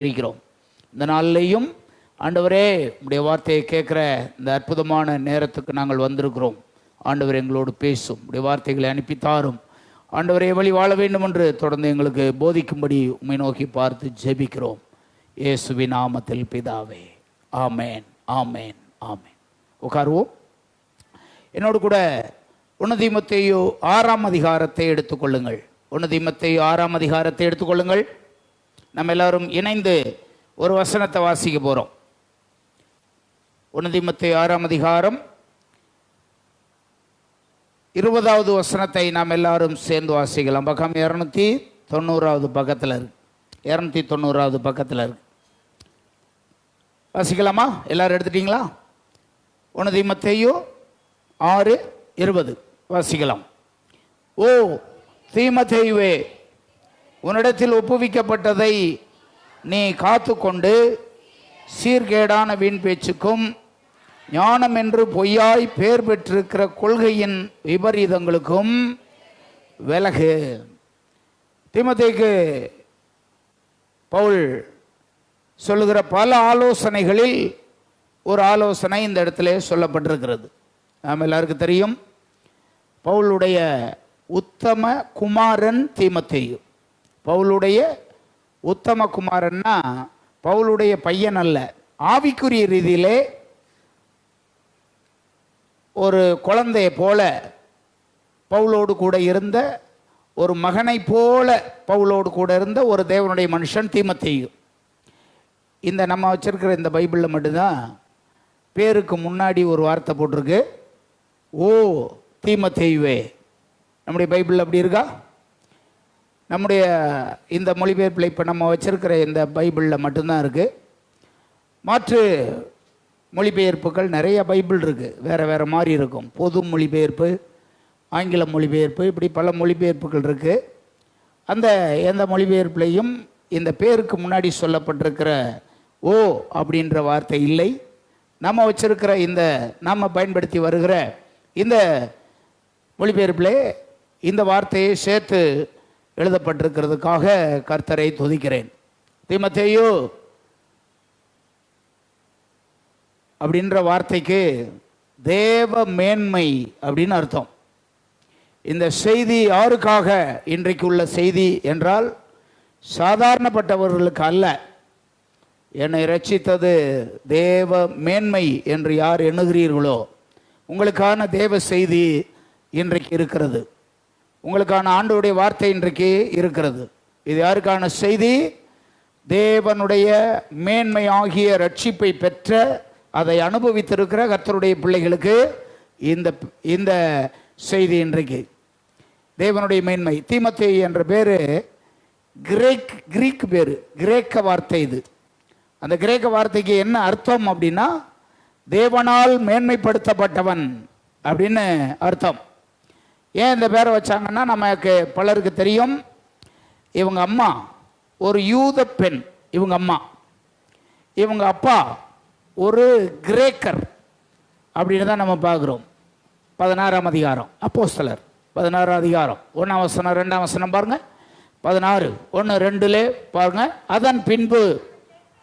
இருக்கிறோம். இந்த நாளிலேயும் ஆண்டவரே உடைய வார்த்தையை கேட்குற இந்த அற்புதமான நேரத்துக்கு நாங்கள் வந்திருக்கிறோம். ஆண்டவர் எங்களோடு பேசும், உடைய வார்த்தைகளை அனுப்பித்தாரும். ஆண்டவரை வழி வாழ வேண்டும் என்று தொடர்ந்து எங்களுக்கு போதிக்கும்படி உம்மை நோக்கி பார்த்து ஜெபிக்கிறோம். இயேசுவின் நாமத்தில் பிதாவே, ஆமேன், ஆமேன், ஆமேன். உட்காருவோம். என்னோடு கூட 1 தீமோத்தேயு 6ஆம் அதிகாரத்தை எடுத்துக்கொள்ளுங்கள். 1 தீமோத்தேயு 6ஆம் அதிகாரத்தை எடுத்துக்கொள்ளுங்கள். நம்ம எல்லாரும் இணைந்து ஒரு வசனத்தை வாசிக்க போகிறோம். 1 தீமோத்தேயு 6ஆம் அதிகாரம் 20வது வசனத்தை நாம் எல்லாரும் சேர்ந்து வாசிக்கலாம். பக்கம் 290வது பக்கத்தில் இருக்கு. 290வது பக்கத்தில் இருக்கு. வாசிக்கலாமா? எல்லாரும் எடுத்துட்டீங்களா? 1 தீமோத்தேயு 6:20 வாசிக்கலாம். ஓ தீமோத்தேயுவே, உன்னிடத்தில் ஒப்புவிக்கப்பட்டதை நீ காத்து கொண்டு சீர்கேடான வீண் பேச்சுக்கும் ஞானம் என்று பொய்யாய் பேர் பெற்றிருக்கிற கொள்கையின் விபரீதங்களுக்கும் விலகு. தீமோத்தேயுக்கு பவுல் சொல்லுகிற பல ஆலோசனைகளில் ஒரு ஆலோசனை இந்த இடத்துல சொல்லப்பட்டிருக்கிறது. நாம் எல்லாருக்கும் தெரியும், பவுலுடைய உத்தம குமாரன் தீமோத்தேயு. பவுலுடைய உத்தம குமாரன்னா பவுலுடைய பையன் அல்ல, ஆவிக்குரிய ரீதியிலே ஒரு குழந்தையை போல பவுலோடு கூட இருந்த, ஒரு மகனை போல பவுலோடு கூட இருந்த ஒரு தேவனுடைய மனுஷன் தீமோத்தேயு. இந்த நம்ம வச்சிருக்கிற இந்த பைபிளில் மட்டும்தான் பேருக்கு முன்னாடி ஒரு வார்த்தை போட்டிருக்கு, ஓ தீமோத்தேயுவே. நம்முடைய பைபிளில் அப்படி இருக்கா? நம்முடைய இந்த மொழிபெயர்ப்பில் இப்போ நம்ம வச்சிருக்கிற இந்த பைபிளில் மட்டும்தான் இருக்குது. மாற்று மொழிபெயர்ப்புகள் நிறைய பைபிள் இருக்குது, வேறு வேறு மாதிரி இருக்கும். பொது மொழிபெயர்ப்பு, ஆங்கில மொழிபெயர்ப்பு, இப்படி பல மொழிபெயர்ப்புகள் இருக்குது. அந்த எந்த மொழிபெயர்ப்புலையும் இந்த பேருக்கு முன்னாடி சொல்லப்பட்டிருக்கிற ஓ அப்படின்ற வார்த்தை இல்லை. நம்ம வச்சிருக்கிற இந்த நாம் பயன்படுத்தி வருகிற இந்த மொழிபெயர்ப்பிலே இந்த வார்த்தையை சேர்த்து எழுதப்பட்டிருக்கிறதுக்காக கர்த்தரை துதிக்கிறேன். தீமோத்தேயு அப்படின்ற வார்த்தைக்கு தேவ மேன்மை அப்படின்னு அர்த்தம். இந்த செய்தி யாருக்காக இன்றைக்கு உள்ள செய்தி என்றால் சாதாரணப்பட்டவர்களுக்கு அல்ல. என்னை ரட்சித்தது தேவ மேன்மை என்று யார் எண்ணுகிறீர்களோ உங்களுக்கான தேவ செய்தி இன்றைக்கு இருக்கிறது. உங்களுக்கான ஆண்டவருடைய வார்த்தை இன்றைக்கு இருக்கிறது. இது யாருக்கான செய்தி? தேவனுடைய மேன்மை ஆகிய ரட்சிப்பை பெற்ற, அதை அனுபவித்திருக்கிற கர்த்தருடைய பிள்ளைகளுக்கு இந்த செய்தி இன்றைக்கு. தேவனுடைய மேன்மை. தீமோத்தேயு என்ற பேர் கிரீக் பேர், கிரேக்க வார்த்தை இது. அந்த கிரேக்க வார்த்தைக்கு என்ன அர்த்தம் அப்படின்னா தேவனால் மேன்மைப்படுத்தப்பட்டவன் அப்படின்னு அர்த்தம். ஏன் இந்த பேரை வச்சாங்கன்னா நமக்கு பலருக்கு தெரியும், இவங்க அம்மா ஒரு யூத பெண், இவங்க அம்மா, இவங்க அப்பா ஒரு கிரேக்கர் அப்படின்னு தான் நம்ம பார்க்குறோம். 16ஆம் அதிகாரம் அப்போஸ்தலர் 16ஆம் அதிகாரம் 1ஆம் வசனம் 2ஆம் வசனம் பாருங்க. 16 1-2 பாருங்க. அதன் பின்பு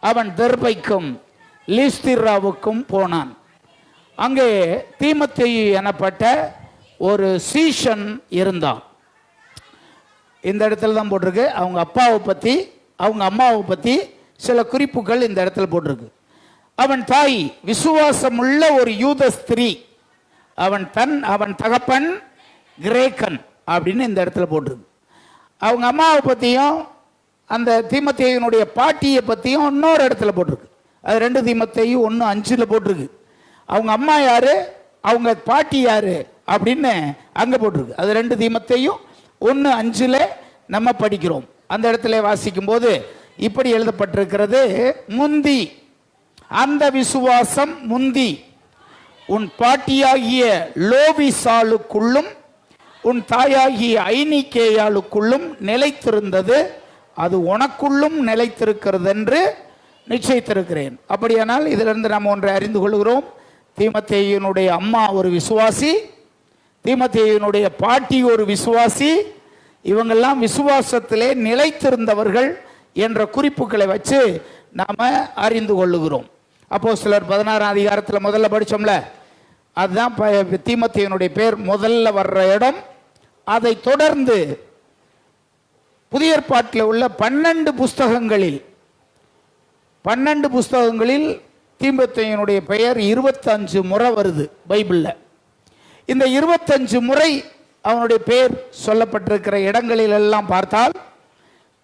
அவன் தெர்பைக்கும் லீஸ்திராவுக்கும் போனான். அங்கே தீமோத்தேயு எனப்பட்ட ஒரு சீஷன் இருந்தான். இந்த இடத்துல தான் போட்டிருக்கு. அவங்க அப்பாவை பற்றி, அவங்க அம்மாவை பற்றி சில குறிப்புகள் இந்த இடத்துல போட்டிருக்கு. அவன் தாய் விசுவாசமுள்ள ஒரு யூத ஸ்திரீ, அவன் தகப்பன் கிரேக்கன் அப்படின்னு இந்த இடத்துல போட்டிருக்கு. அவங்க அம்மாவை பற்றியும் அந்த தீமோத்தேயுனுடைய பாட்டியை பற்றியும் இன்னொரு இடத்துல போட்டிருக்கு. அது 2 தீமோத்தேயு 1:5 போட்டிருக்கு. அவங்க அம்மா யாரு, அவங்க பாட்டி யாரு அப்படின்னு அங்கே போட்டிருக்கு. அது 2 தீமோத்தேயு 1:5 நம்ம படிக்கிறோம். அந்த இடத்துல வாசிக்கும் போது இப்படி எழுதப்பட்டிருக்கிறது, முந்தி அந்த விசுவாசம் முந்தி உன் பாட்டியாகிய லோவிசாளுக்குள்ளும் உன் தாயாகிய ஐனிக்கேயாளுக்குள்ளும் நிலைத்திருந்தது, அது உனக்குள்ளும் நிலைத்திருக்கிறது என்று நிச்சயித்திருக்கிறேன். அப்படியானால் இதிலிருந்து நாம் ஒன்றை அறிந்து கொள்கிறோம். தீமோத்தேயுனுடைய அம்மா ஒரு விசுவாசி, தீமோத்தேயுனுடைய பாட்டி ஒரு விசுவாசி. இவங்கெல்லாம் விசுவாசத்திலே நிலைத்திருந்தவர்கள். என்ற குறிப்புகளை வச்சு நாம அறிந்து கொள்ளுகிறோம். அப்போஸ்தலர் 16ஆம் அதிகாரத்தில் முதல்ல படிச்சோம்ல, அதுதான் தீமோத்தேயுனுடைய பேர் முதல்ல வர்ற இடம். அதை தொடர்ந்து புதிய ஏற்பாட்டில் உள்ள 12 புஸ்தகங்களில் தீமோத்தேயுனுடைய பெயர் 25 முறை வருது பைபிள்ல. இந்த 25 முறை அவனுடைய பெயர் சொல்லப்பட்டிருக்கிற இடங்களில் எல்லாம் பார்த்தால்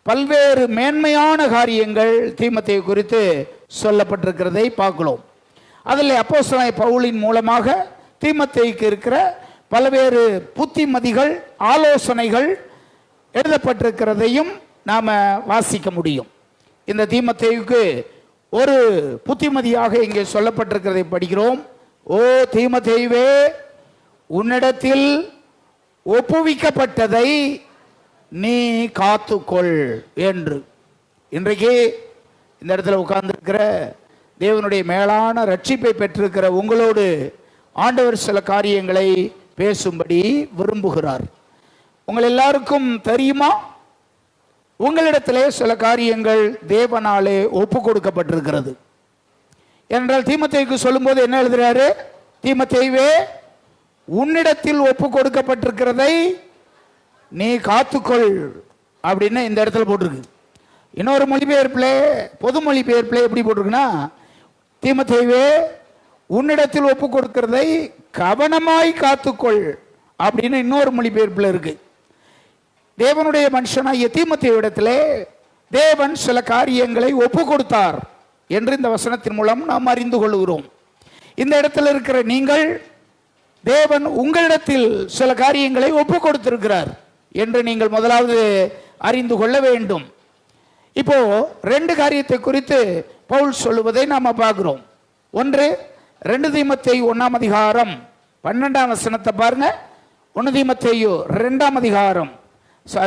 பல்வேறு மேன்மையான காரியங்கள் தீமோத்தேயு குறித்து சொல்லப்பட்டிருக்கிறதை பார்க்கிறோம். அதில் அப்போஸ்தலனாகிய பவுலின் மூலமாக தீமோத்தேயுக்கு இருக்கிற பல்வேறு புத்திமதிகள், ஆலோசனைகள் எழுதப்பட்டிருக்கிறதையும் நாம வாசிக்க முடியும். இந்த தீமோத்தேயுக்கு ஒரு புத்திமதியாக இங்கே சொல்லப்பட்டிருக்கிறதை படிக்கிறோம். ஓ தீமோத்தேயுவே, உன்னிடத்தில் ஒப்புவிக்கப்பட்டதை நீ காத்துக்கொள் என்று. இன்றைக்கு இந்த இடத்துல உட்கார்ந்திருக்கிற தேவனுடைய மேலான ரட்சிப்பை பெற்றிருக்கிற உங்களோடு ஆண்டவர் சில காரியங்களை பேசும்படி விரும்புகிறார். உங்கள் எல்லாருக்கும் தெரியுமா, உங்களிடத்திலே சில காரியங்கள் தேவனாலே ஒப்பு கொடுக்கப்பட்டிருக்கிறது என்றால் தீமோத்தேயுக்கு சொல்லும்போது என்ன எழுதுறாரு? தீமோத்தேயுவே, உன்னிடத்தில் ஒப்பு கொடுக்கப்பட்டிருக்கிறதை நீ காத்துக்கொள் அப்படின்னு இந்த இடத்துல போட்டிருக்கு. இன்னொரு மொழிபெயர்ப்புல, பொது மொழிபெயர்ப்புல எப்படி போட்டிருக்குன்னா, தீமோத்தேயுவே, உன்னிடத்தில் ஒப்பு கொடுக்கிறதை கவனமாய் காத்துக்கொள் அப்படின்னு இன்னொரு மொழிபெயர்ப்புல இருக்கு. தேவனுடைய மனுஷனாகிய தீமோத்தேயு இடத்திலே தேவன் சில காரியங்களை ஒப்பு கொடுத்தார் என்று இந்த வசனத்தின் மூலம் நாம் அறிந்து கொள்கிறோம். இந்த இடத்துல இருக்கிற நீங்கள், தேவன் உங்களிடத்தில் சில காரியங்களை ஒப்பு கொடுத்திருக்கிறார் என்று நீங்கள் முதலாவது அறிந்து கொள்ள வேண்டும். இப்போ 2 காரியத்தை குறித்து பவுல் சொல்லுவதை நாம பார்க்கிறோம். ஒன்று, 2 தீமோத்தேயு 1ஆம் அதிகாரம் 12ஆம் வசனத்தை பாருங்க. 1 தீமோத்தேயு 2ஆம் அதிகாரம்,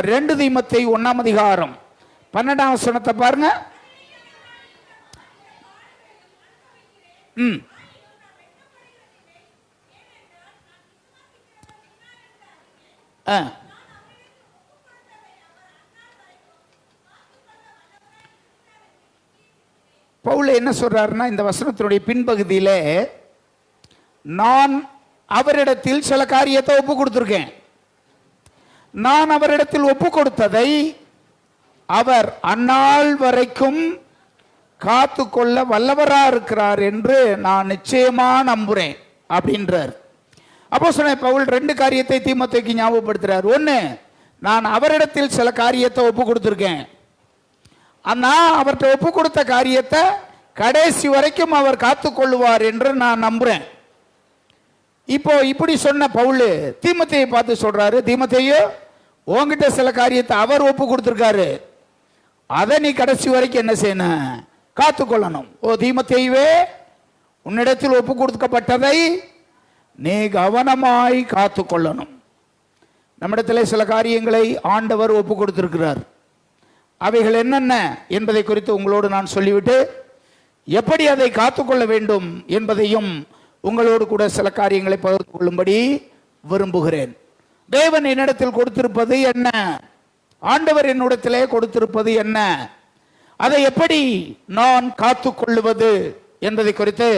2 தீமோத்தேயு 1ஆம் அதிகாரம் 12ஆம் வசனத்தை பாருங்க. பவுல் என்ன சொல்றாருன்னா, இந்த வசனத்தினுடைய பின்பகுதியில, நான் அவரிடத்தில் சில காரியத்தை ஒப்பு கொடுத்திருக்கேன். நான் அவரிடத்தில் ஒப்பு கொடுத்ததை அவர் அந்நாள் வரைக்கும் காத்து கொள்ள வல்லவரா இருக்கிறார் என்று நான் நிச்சயமா நம்புறேன் அப்படின்றார். அப்போஸ்தலனாகிய பவுல் 2 காரியத்தை தீமோத்தேயுக்கு ஞாபகப்படுத்துறார். ஒன்று, நான் அவரிடத்தில் சில காரியத்தை ஒப்பு கொடுத்திருக்கேன். நான் அவர்கிட்ட ஒப்பு கொடுத்த காரியத்தை கடைசி வரைக்கும் அவர் காத்து கொள்ளுவார் என்று நான் நம்புறேன். இப்போ இப்படி சொன்ன பவுல் தீமோத்தேயுவை பார்த்து சொல்றாரு, தீமோத்தேயு, உன்கிட்ட சில காரியத்தை அவர் ஒப்பு கொடுத்திருக்காரு, அதை நீ கடைசி வரைக்கும் என்ன செய்யணும்? காத்துக்கொள்ளணும். ஓ தீமோத்தேயுவே, உன்னிடத்தில் ஒப்பு கொடுக்கப்பட்டதை நீ கவனமாய் காத்துக்கொள்ளணும். நம்மிடத்தில் சில காரியங்களை ஆண்டவர் ஒப்பு கொடுத்திருக்கிறார். அவைகள் என்னென்ன என்பதை குறித்து உங்களோடு நான் சொல்லிவிட்டு எப்படி அதை காத்துக்கொள்ள வேண்டும் என்பதையும் உங்களோடு கூட சில காரியங்களை பகிர்ந்து கொள்ளும்படி விரும்புகிறேன். தேவன் என்னிடத்தில் கொடுத்திருப்பது என்ன, ஆண்டவர் என்னிடத்திலே கொடுத்திருப்பது என்ன, அதை எப்படி நான் காத்துக்கொள்ளுவது என்பதை குறித்து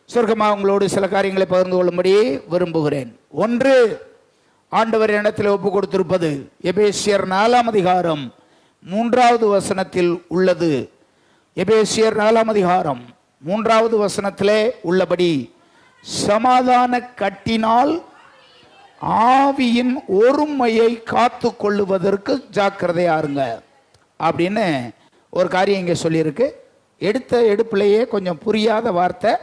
சுருக்கமாக உங்களோடு சில காரியங்களை பகிர்ந்து கொள்ளும்படி விரும்புகிறேன். ஒன்று, ஆண்டவர் என்னிடத்தில் ஒப்பு கொடுத்திருப்பது எபேசியர் 4ஆம் அதிகாரம் 3வது வசனத்தில் உள்ளது. எபேசியர் 4ஆம் அதிகாரம் 3வது வசனத்திலே உள்ளபடி, சமாதான கட்டினால் ஆவியின் ஒருமையை காத்து கொள்ளுவதற்கு ஜாக்கிரதையாருங்க அப்படின்னு ஒரு காரியம் இங்கே சொல்லியிருக்கு. எடுத்த எடுப்பிலேயே கொஞ்சம் புரியாத வார்த்தை.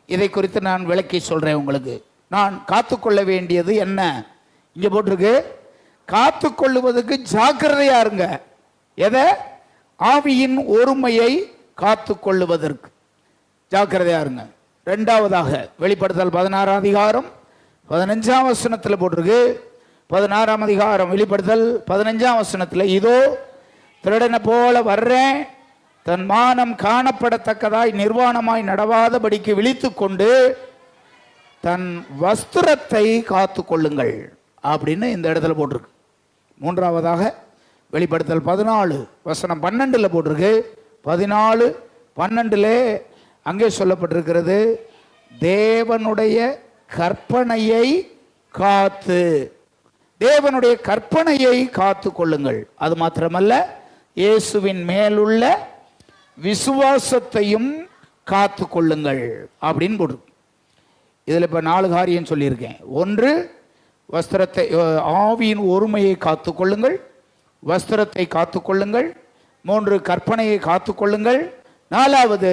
இதை குறித்து நான் விளக்கி சொல்றேன் உங்களுக்கு. நான் காத்துக்கொள்ள வேண்டியது என்ன இங்கே போட்டிருக்கு? காத்து கொள்ளுவதற்கு ஜாக்கிரதையாருங்க. எதை? ஆவியின் ஒருமையை காத்து கொள்ளுவதற்கு ஜாக்கிரதையாருங்க. 2வதாக வெளிப்படுத்தல் 16ஆம் அதிகாரம் 15ஆம் வசனத்தில் போட்டிருக்கு. 16ஆம் அதிகாரம் வெளிப்படுத்தல் 15ஆம் வசனத்தில், இதோ திருடனை போல வர்றேன், தன் மானம் காணப்படத்தக்கதாய் நிர்வாணமாய் நடவாதபடிக்கு விழித்து கொண்டு தன் வஸ்திரத்தை காத்து கொள்ளுங்கள் அப்படின்னு இந்த இடத்துல போட்டிருக்கு. 3வதாக வெளிப்படுத்தல் 14:12 போட்டிருக்கு. 14:12 அங்கே சொல்லப்பட்டிருக்கிறது, தேவனுடைய கற்பனையை காத்து, தேவனுடைய கற்பனையை காத்து கொள்ளுங்கள். அது மாத்திரமல்ல, இயேசுவின் மேலுள்ள விசுவாசத்தையும் காத்து கொள்ளுங்கள் அப்படின்னு போட்டு. இதில் இப்போ 4 காரியம் சொல்லியிருக்கேன். 1, வஸ்திரத்தை, ஆவியின் ஒருமையை காத்து கொள்ளுங்கள், வஸ்திரத்தை காத்து கொள்ளுங்கள். 3, கற்பனையை காத்து கொள்ளுங்கள். 4வது,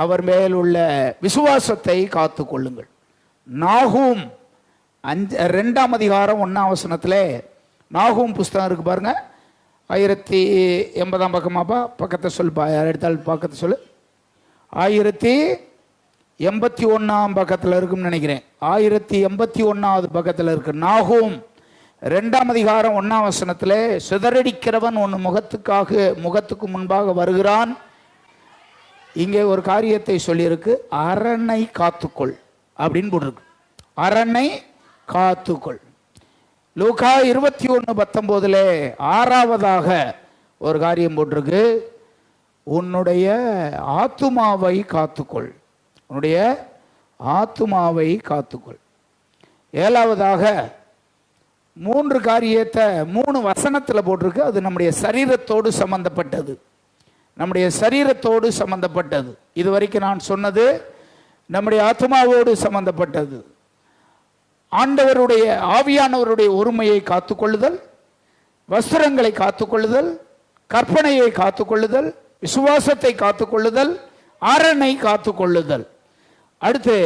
அவர் மேலுள்ள விசுவாசத்தை காத்து கொள்ளுங்கள். நாகூம் 2ஆம் அதிகாரம் 1ஆம் வசனத்தில் நாகூம் புஸ்தகம் இருக்கு பாருங்க. 1080 பக்கமாப்பா, பக்கத்தை சொல்லுப்பா, யார் எடுத்தாலும் பக்கத்தை சொல்லு. 1081 பக்கத்தில் இருக்குன்னு நினைக்கிறேன். 1081 பக்கத்தில் இருக்கு. நாகூம் 2ஆம் அதிகாரம் 1ஆம் வசனத்தில், சிதறடிக்கிறவன் உன் முகத்துக்கு முன்பாக வருகிறான். இங்கே ஒரு காரியத்தை சொல்லியிருக்கு, அரணை காத்துக்கொள் அப்படின்னு போட்டிருக்கு. அரணை காத்துக்கொள். லூக்கா 21:19 6வதாக ஒரு காரியம் போட்டிருக்கு, உன்னுடைய ஆத்துமாவை காத்துக்கொள், உன்னுடைய ஆத்துமாவை காத்துக்கொள். 7வதாக 3 காரியத்தை 3 வசனத்தில் போட்டிருக்கு. அது நம்முடைய சரீரத்தோடு சம்பந்தப்பட்டது, நம்முடைய சரீரத்தோடு சம்பந்தப்பட்டது. இதுவரைக்கும் நான் சொன்னது நம்முடைய ஆத்மாவோடு சம்பந்தப்பட்டது. ஆண்டவருடைய ஆவியானவருடைய ஒருமையை காத்துக்கொள்ளுதல், வஸ்திரங்களை காத்துக்கொள்ளுதல், கற்பனையை காத்துக்கொள்ளுதல், விசுவாசத்தை காத்துக்கொள்ளுதல், அரணை காத்துக்கொள்ளுதல். அடுத்து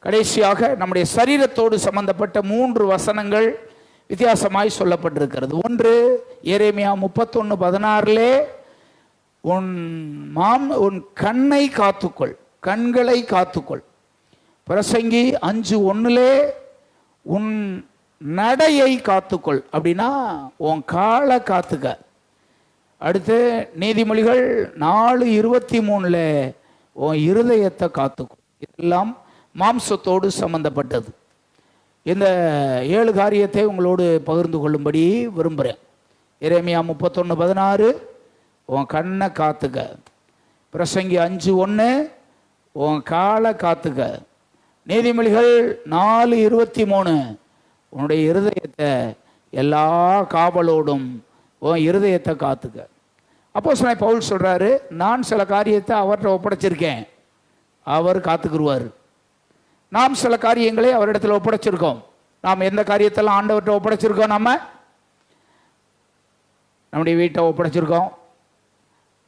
கடைசியாக நம்முடைய சரீரத்தோடு சம்பந்தப்பட்ட 3 வசனங்கள் வித்தியாசமாய் சொல்லப்பட்டிருக்கிறது. 1, எரேமியா 31:16 உன் கண்ணை காத்துக்கொள், கண்களை காத்துக்கொள். பிரசங்கி 5:1 உன் நடையை காத்துக்கொள், அப்படின்னா உன் காலை காத்துக்க. அடுத்து நீதிமொழிகள் 4:23 உன் இருதயத்தை காத்துக்கொள். இதெல்லாம் மாம்சத்தோடு சம்பந்தப்பட்டது. இந்த 7 காரியத்தை உங்களோடு பகிர்ந்து கொள்ளும்படி விரும்புகிறேன். எரேமியா 31:16 உன் கண்ணை காத்துக்க. பிரசங்கி 5:1 உன் காலை காத்துக்க. நீதிமொழிகள் 4:23 உன்னுடைய இருதயத்தை எல்லா காவலோடும் உன் இருதயத்தை காத்துக்க. அப்போஸ்தலன் பவுல் சொல்றாரு, நான் சில காரியத்தை அவர்கிட்ட ஒப்படைச்சிருக்கேன், அவர் காத்துக்குருவார். நாம் சில காரியங்களை அவரிடத்தில் ஒப்படைச்சிருக்கோம். நாம் எந்த காரியத்தெல்லாம் ஆண்டவர்கிட்ட ஒப்படைச்சிருக்கோம்? நம்முடைய வீட்டை ஒப்படைச்சிருக்கோம்,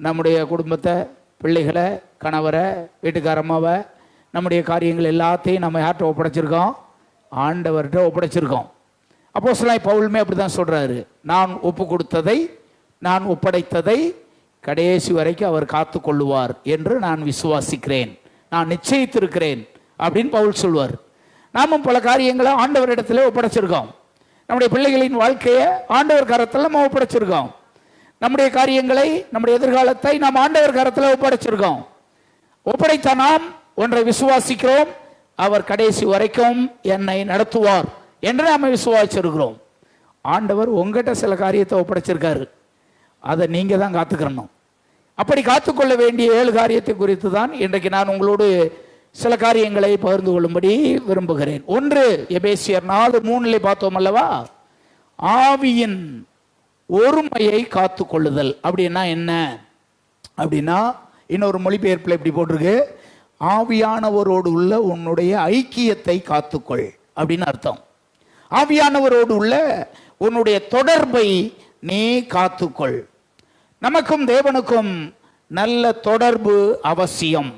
நம்முடைய குடும்பத்தை, பிள்ளைகளை, கணவரை, வீட்டுக்காரம்மாவை, நம்முடைய காரியங்கள் எல்லாத்தையும் நம்ம யார்கிட்ட ஒப்படைச்சிருக்கோம்? ஆண்டவர்கிட்ட ஒப்படைச்சிருக்கோம். அப்போஸ்தலன் பவுலுமே அப்படி தான் சொல்கிறாரு, நான் ஒப்பு கொடுத்ததை, நான் ஒப்படைத்ததை கடைசி வரைக்கும் அவர் காத்து கொள்ளுவார் என்று நான் விசுவாசிக்கிறேன், நான் நிச்சயித்திருக்கிறேன் அப்படின்னு பவுல் சொல்வார். நாமும் பல காரியங்களை ஆண்டவரிடத்துல ஒப்படைச்சிருக்கோம். நம்முடைய பிள்ளைகளின் வாழ்க்கையை ஆண்டவர் கரத்தில் நம்ம ஒப்படைச்சிருக்கோம். நம்முடைய காரியங்களை, நம்முடைய எதிர்காலத்தை நாம் ஆண்டவர் கரத்தில் ஒப்படைச்சிருக்கோம். ஒப்படைத்த நாம் ஒன்றை விசுவாசிக்கிறோம், அவர் கடைசி வரைக்கும் என்னை நடத்துவார் என்று நாம் விசுவாசிச்சிருக்கிறோம். ஆண்டவர் உங்ககிட்ட சில காரியத்தை ஒப்படைச்சிருக்காரு, அதை நீங்க தான் காத்துக்கிறணும். அப்படி காத்துக்கொள்ள வேண்டிய 7 காரியத்தை குறித்து தான் இன்றைக்கு நான் உங்களோடு சில காரியங்களை பகிர்ந்து கொள்ளும்படி விரும்புகிறேன். 1, எபேசியர் 4:3 பார்த்தோம் அல்லவா, ஆவியின் ஒருமையை காத்து கொள்ளுதல். அப்படின்னா என்ன அப்படின்னா, இன்னொரு மொழிபெயர்ப்பில் இப்படி போட்டிருக்கு, ஆவியானவரோடு உள்ள உன்னுடைய ஐக்கியத்தை காத்துக்கொள் அப்படின்னு அர்த்தம். ஆவியானவரோடு உள்ள உன்னுடைய தொடர்பை நீ காத்துக்கொள். நமக்கும் தேவனுக்கும் நல்ல தொடர்பு அவசியம்.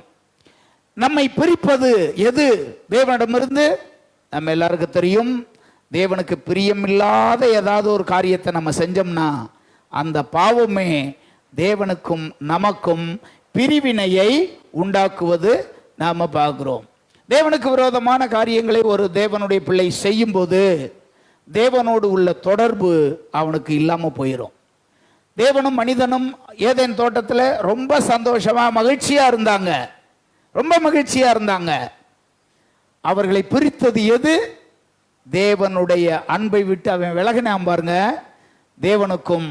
நம்மை பிரிப்பது எது? தேவனிடமிருந்து நம்ம எல்லாருக்கும் தெரியும், தேவனுக்கு பிரியமில்லாத ஏதாவது ஒரு காரியத்தை நம்ம செஞ்சோம்னா அந்த பாவமே தேவனுக்கும் நமக்கும் பிரிவினையை உண்டாக்குவது நாம பார்க்கிறோம். தேவனுக்கு விரோதமான காரியங்களை ஒரு தேவனுடைய பிள்ளை செய்யும் போது தேவனோடு உள்ள தொடர்பு அவனுக்கு இல்லாம போயிடும். தேவனும் மனிதனும் ஏதேன் தோட்டத்தில் ரொம்ப சந்தோஷமா மகிழ்ச்சியா இருந்தாங்க, ரொம்ப மகிழ்ச்சியா இருந்தாங்க. அவர்களை பிரித்தது எது? தேவனுடைய அன்பை விட்டு அவன் விலகினான் பாருங்க. தேவனுக்கும்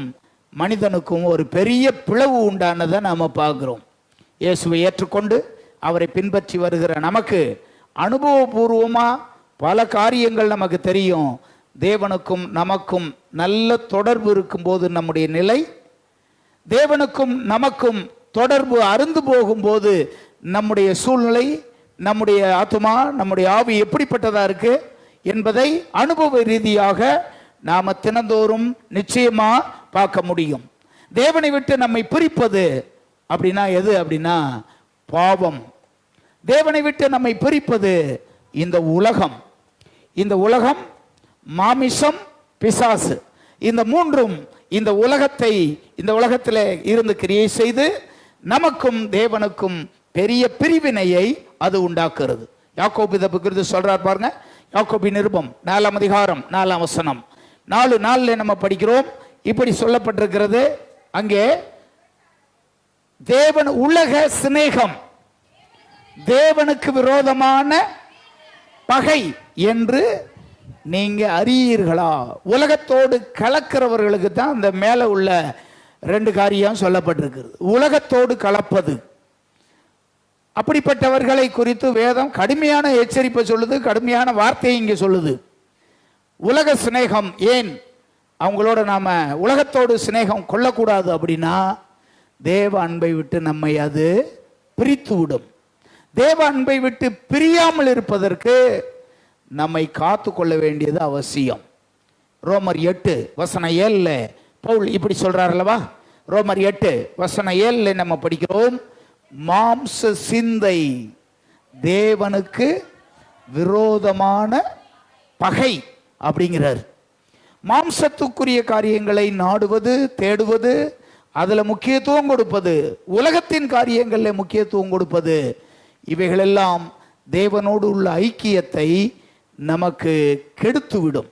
மனிதனுக்கும் ஒரு பெரிய பிளவு உண்டானதை நாம் பார்க்கிறோம். இயேசுவை ஏற்றுக்கொண்டு அவரை பின்பற்றி வருகிற நமக்கு அனுபவபூர்வமாக பல காரியங்கள் நமக்கு தெரியும். தேவனுக்கும் நமக்கும் நல்ல தொடர்பு இருக்கும்போது நம்முடைய நிலை, தேவனுக்கும் நமக்கும் தொடர்பு அருந்து போகும்போது நம்முடைய சூழ்நிலை, நம்முடைய ஆத்துமா, நம்முடைய ஆவி எப்படிப்பட்டதா இருக்கு என்பதை அனுபவ ரீதியாக நாம தினந்தோறும் நிச்சயமா பார்க்க முடியும். தேவனை விட்டு நம்மை பிரிப்பது அப்படின்னா எது அப்படின்னா பாவம். தேவனை விட்டு நம்மை பிரிப்பது இந்த உலகம். இந்த உலகம், மாமிசம், பிசாசு, இந்த மூன்றும் இந்த உலகத்தை, இந்த உலகத்தில் இருந்து கிரியை செய்து நமக்கும் தேவனுக்கும் பெரிய பிரிவினையை அது உண்டாக்குறது. யாக்கோபு இதை குறித்து சொல்றார் பாருங்க. யாக்கோபின் நிருபம் 4ஆம் அதிகாரம் 4ஆம் வசனம் 4:4 நம்ம படிக்கிறோம். இப்படி சொல்லப்பட்டிருக்கிறது. அங்கே தேவன் உலக சிநேகம் தேவனுக்கு விரோதமான பகை என்று நீங்க அறியீர்களா? உலகத்தோடு கலக்கிறவர்களுக்கு தான் அந்த மேல உள்ள 2 காரியம் சொல்லப்பட்டிருக்கிறது. உலகத்தோடு கலப்பது, அப்படிப்பட்டவர்களை குறித்து வேதம் கடுமையான எச்சரிப்பை சொல்லுது, கடுமையான வார்த்தையை இங்கே சொல்லுது. உலக சிநேகம், ஏன் அவங்களோட நாம உலகத்தோடு சிநேகம் கொள்ளக்கூடாது அப்படின்னா தேவ அன்பை விட்டு நம்மை அது பிரித்து விடும். தேவ அன்பை விட்டு பிரியாமல் இருப்பதற்கு நம்மை காத்து கொள்ள வேண்டியது அவசியம். ரோமர் 8:7 பவுல் இப்படி சொல்றார் அல்லவா? ரோமர் 8:7 நம்ம படிக்கிறோம். மாம்ச சிந்தை தேவனுக்கு விரோதமான பகை அப்படிங்கிறார். மாம்சத்துக்குரிய காரியங்களை நாடுவது, தேடுவது, அதுல முக்கியத்துவம் கொடுப்பது, உலகத்தின் காரியங்களில் முக்கியத்துவம் கொடுப்பது, இவைகளெல்லாம் தேவனோடு உள்ள ஐக்கியத்தை நமக்கு கெடுத்துவிடும்.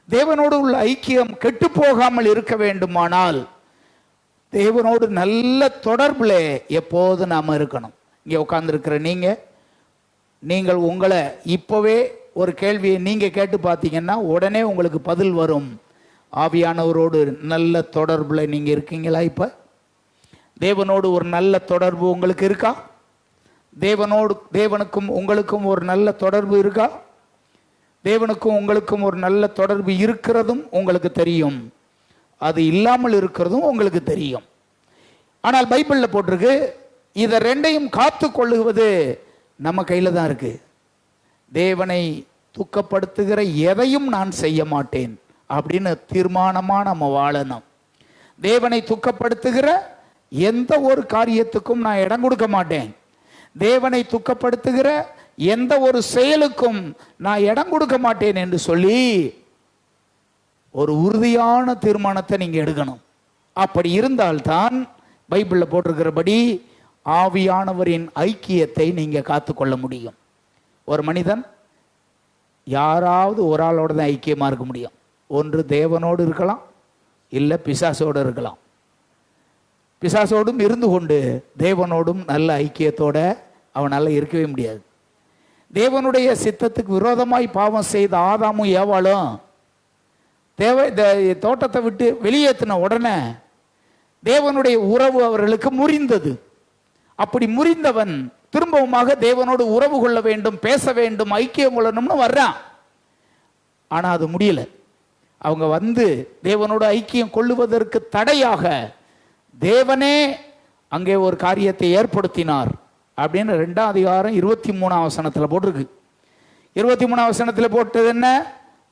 தேவனோடு உள்ள ஐக்கியம் கெட்டு போகாமல் இருக்க வேண்டுமானால் தேவனோடு நல்ல தொடர்புல எப்போது நாம இருக்கணும். இங்கே உட்கார்ந்துருக்கிற நீங்கள் உங்களை இப்போவே ஒரு கேள்வியை நீங்க கேட்டு பார்த்தீங்கன்னா உடனே உங்களுக்கு பதில் வரும். ஆவியானவரோடு நல்ல தொடர்புல நீங்க இருக்கீங்களா? இப்ப தேவனோடு ஒரு நல்ல தொடர்பு உங்களுக்கு இருக்கா? தேவனுக்கும் உங்களுக்கும் ஒரு நல்ல தொடர்பு இருக்கா? தேவனுக்கும் உங்களுக்கும் ஒரு நல்ல தொடர்பு இருக்கிறதும் உங்களுக்கு தெரியும், அது இல்லாமல் இருக்கிறதும் உங்களுக்கு தெரியும். ஆனால் பைபிள்ல போட்டிருக்கு, இதை 2ஐயும் காத்து கொள்ளுவது நம்ம கையில தான் இருக்கு. தேவனை துக்கப்படுத்துகிற எதையும் நான் செய்ய மாட்டேன் அப்படின்னு தீர்மானமா நம்ம வாழணும். தேவனை துக்கப்படுத்துகிற எந்த ஒரு காரியத்துக்கும் நான் இடம் கொடுக்க மாட்டேன். தேவனை துக்கப்படுத்துகிற எந்த ஒரு செயலுக்கும் நான் இடம் கொடுக்க மாட்டேன் என்று சொல்லி ஒரு உறுதியான தீர்மானத்தை நீங்க எடுக்கணும். அப்படி இருந்தால்தான் பைபிள்ல போட்டிருக்கிறபடி ஆவியானவரின் ஐக்கியத்தை நீங்க காத்துக்கொள்ள முடியும். ஒரு மனிதன் யாராவது ஒரு ஆளோட தான் ஐக்கியமா இருக்க முடியும். ஒன்று தேவனோடு இருக்கலாம், இல்லை பிசாசோடு இருக்கலாம். பிசாசோடும் இருந்து கொண்டு தேவனோடும் நல்ல ஐக்கியத்தோட அவனால் இருக்கவே முடியாது. தேவனுடைய சித்தத்துக்கு விரோதமாய் பாவம் செய்த ஆதாமும் ஏவாளும் தோட்டத்தை விட்டு வெளியேற்றின உடனே தேவனுடைய உறவு அவர்களுக்கு முறிந்தது. அப்படி முறிந்தவன் திரும்பவுமாக தேவனோடு உறவு கொள்ள வேண்டும், பேச வேண்டும், ஐக்கியம் கொள்ளணும்னு வர்றான். ஆனா அது முடியல. அவங்க வந்து தேவனோடு ஐக்கியம் கொள்ளுவதற்கு தடையாக தேவனே அங்கே ஒரு காரியத்தை ஏற்படுத்தினார் அப்படின்னு 2ஆம் அதிகாரம் 23ஆம் வசனத்தில் போட்டிருக்கு. 23ஆம் வசனத்தில் போட்டது என்ன?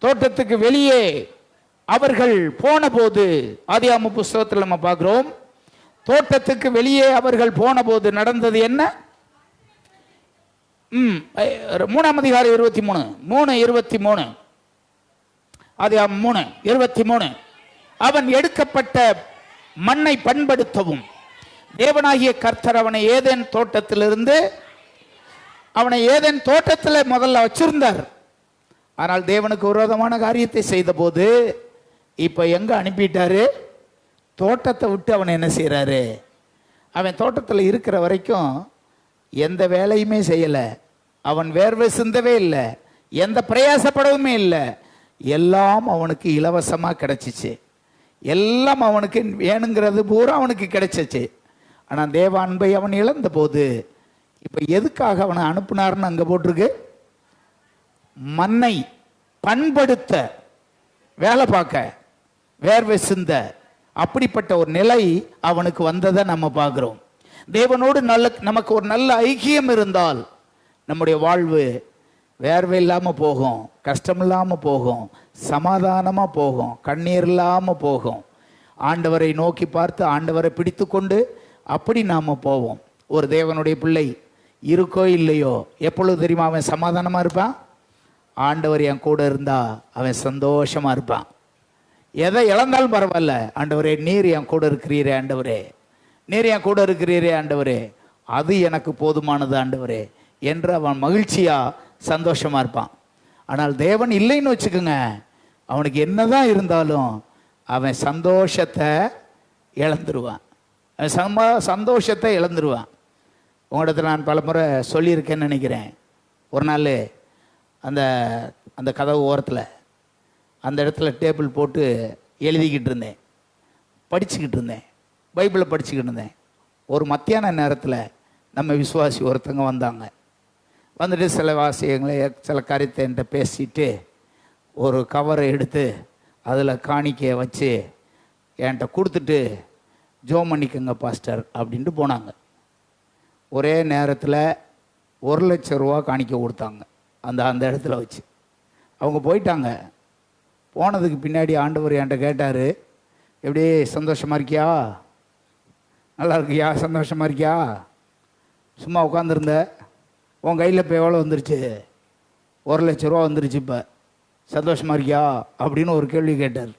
தோட்டத்துக்கு வெளியே அவர்கள் போன போது, ஆதியாகம புஸ்தகத்தில் நம்ம பார்க்கிறோம், தோட்டத்துக்கு வெளியே அவர்கள் போன போது நடந்தது என்ன? 3ஆம் அதிகாரம் 23 ஆதியாகமம் 3:23 அவன் எடுக்கப்பட்ட மண்ணை பண்படுத்தவும் தேவனாகிய கர்த்தர் அவனை ஏதேன் தோட்டத்திலிருந்து, அவனை ஏதேன் தோட்டத்தில் முதல்ல வச்சிருந்தார். ஆனால் தேவனுக்கு விரோதமான காரியத்தை செய்த போது இப்ப எங்க அனுப்பிட்டாரு? தோட்டத்தை விட்டு அவன் என்ன செய்யறாரு? அவன் தோட்டத்தில் இருக்கிற வரைக்கும் எந்த வேலையுமே செய்யல, அவன் வேர்வை சிந்தவே இல்லை, எந்த பிரயாசப்படவுமே இல்லை, எல்லாம் அவனுக்கு இலவசமா கிடைச்சிச்சு. எல்லாம் அவனுக்கு வேணுங்கிறது பூரா அவனுக்கு கிடைச்சிச்சு. ஆனால் தேவ அன்பை அவன் இழந்த போது இப்போ எதுக்காக அவனை அனுப்புனார்னு அங்கே போட்டிருக்கு, மண்ணை பண்படுத்த, வேலை பார்க்க, வேர்வை சிந்த, அப்படிப்பட்ட ஒரு நிலை அவனுக்கு வந்ததை நம்ம பார்க்குறோம். தேவனோடு நமக்கு ஒரு நல்ல ஐக்கியம் இருந்தால் நம்முடைய வாழ்வு வேர்வை இல்லாமல் போகும், கஷ்டம் இல்லாமல் போகும், சமாதானமாக போகும், கண்ணீர் இல்லாமல் போகும். ஆண்டவரை நோக்கி பார்த்து ஆண்டவரை பிடித்து கொண்டு அப்படி நாம் போவோம். ஒரு தேவனுடைய பிள்ளை இருக்கோ இல்லையோ எப்பொழுது தெரியுமா அவன் சமாதானமாக இருப்பான்? ஆண்டவர் என் கூட இருந்தால் அவன் சந்தோஷமாக இருப்பான். எதை இழந்தாலும் பரவாயில்ல, ஆண்டவரே நீர் என் கூட இருக்கிறீரே, ஆண்டவரே நீர் என் கூட இருக்கிறீரே ஆண்டவரே, அது எனக்கு போதுமானது ஆண்டவரே என்று அவன் மகிழ்ச்சியாக சந்தோஷமாக இருப்பான். ஆனால் தேவன் இல்லைன்னு வச்சுக்கோங்க, அவனுக்கு என்னதான் இருந்தாலும் அவன் சந்தோஷத்தை இழந்துருவான். சந்தோஷத்தை இழந்துருவான். உங்களிடத்தில் நான் பல முறை சொல்லியிருக்கேன்னு நினைக்கிறேன். ஒரு நாள் அந்த அந்த கதவு ஓரத்தில் அந்த இடத்துல டேபிள் போட்டு எழுதிக்கிட்டு இருந்தேன், படிச்சுக்கிட்டு இருந்தேன், பைபிளை படிச்சுக்கிட்டு இருந்தேன். ஒரு மத்தியான நேரத்தில் நம்ம விசுவாசி ஒருத்தங்க வந்தாங்க. வந்துட்டு சில வாசியங்களை சில காரியத்தை என்கிட்ட பேசிட்டு ஒரு கவரை எடுத்து அதில் காணிக்கையை வச்சு என்கிட்ட கொடுத்துட்டு ஜோம் பண்ணிக்கங்க பாஸ்டர் அப்படின்ட்டு போனாங்க. ஒரே நேரத்தில் 1,00,000 ரூபா காணிக்க கொடுத்தாங்க அந்த இடத்துல வச்சு. அவங்க போயிட்டாங்க. போனதுக்கு பின்னாடி ஆண்டவர் என்கிட்ட கேட்டார், எப்படி சந்தோஷமாக இருக்கியா, நல்லா இருக்கியா, சந்தோஷமாக இருக்கியா, சும்மா உட்காந்துருந்த, உன் கையில் இப்போ எவ்வளோ வந்துருச்சு, 1,00,000 ரூபா வந்துருச்சு, இப்போ சந்தோஷமாக இருக்கியா அப்படின்னு ஒரு கேள்வி கேட்டார்.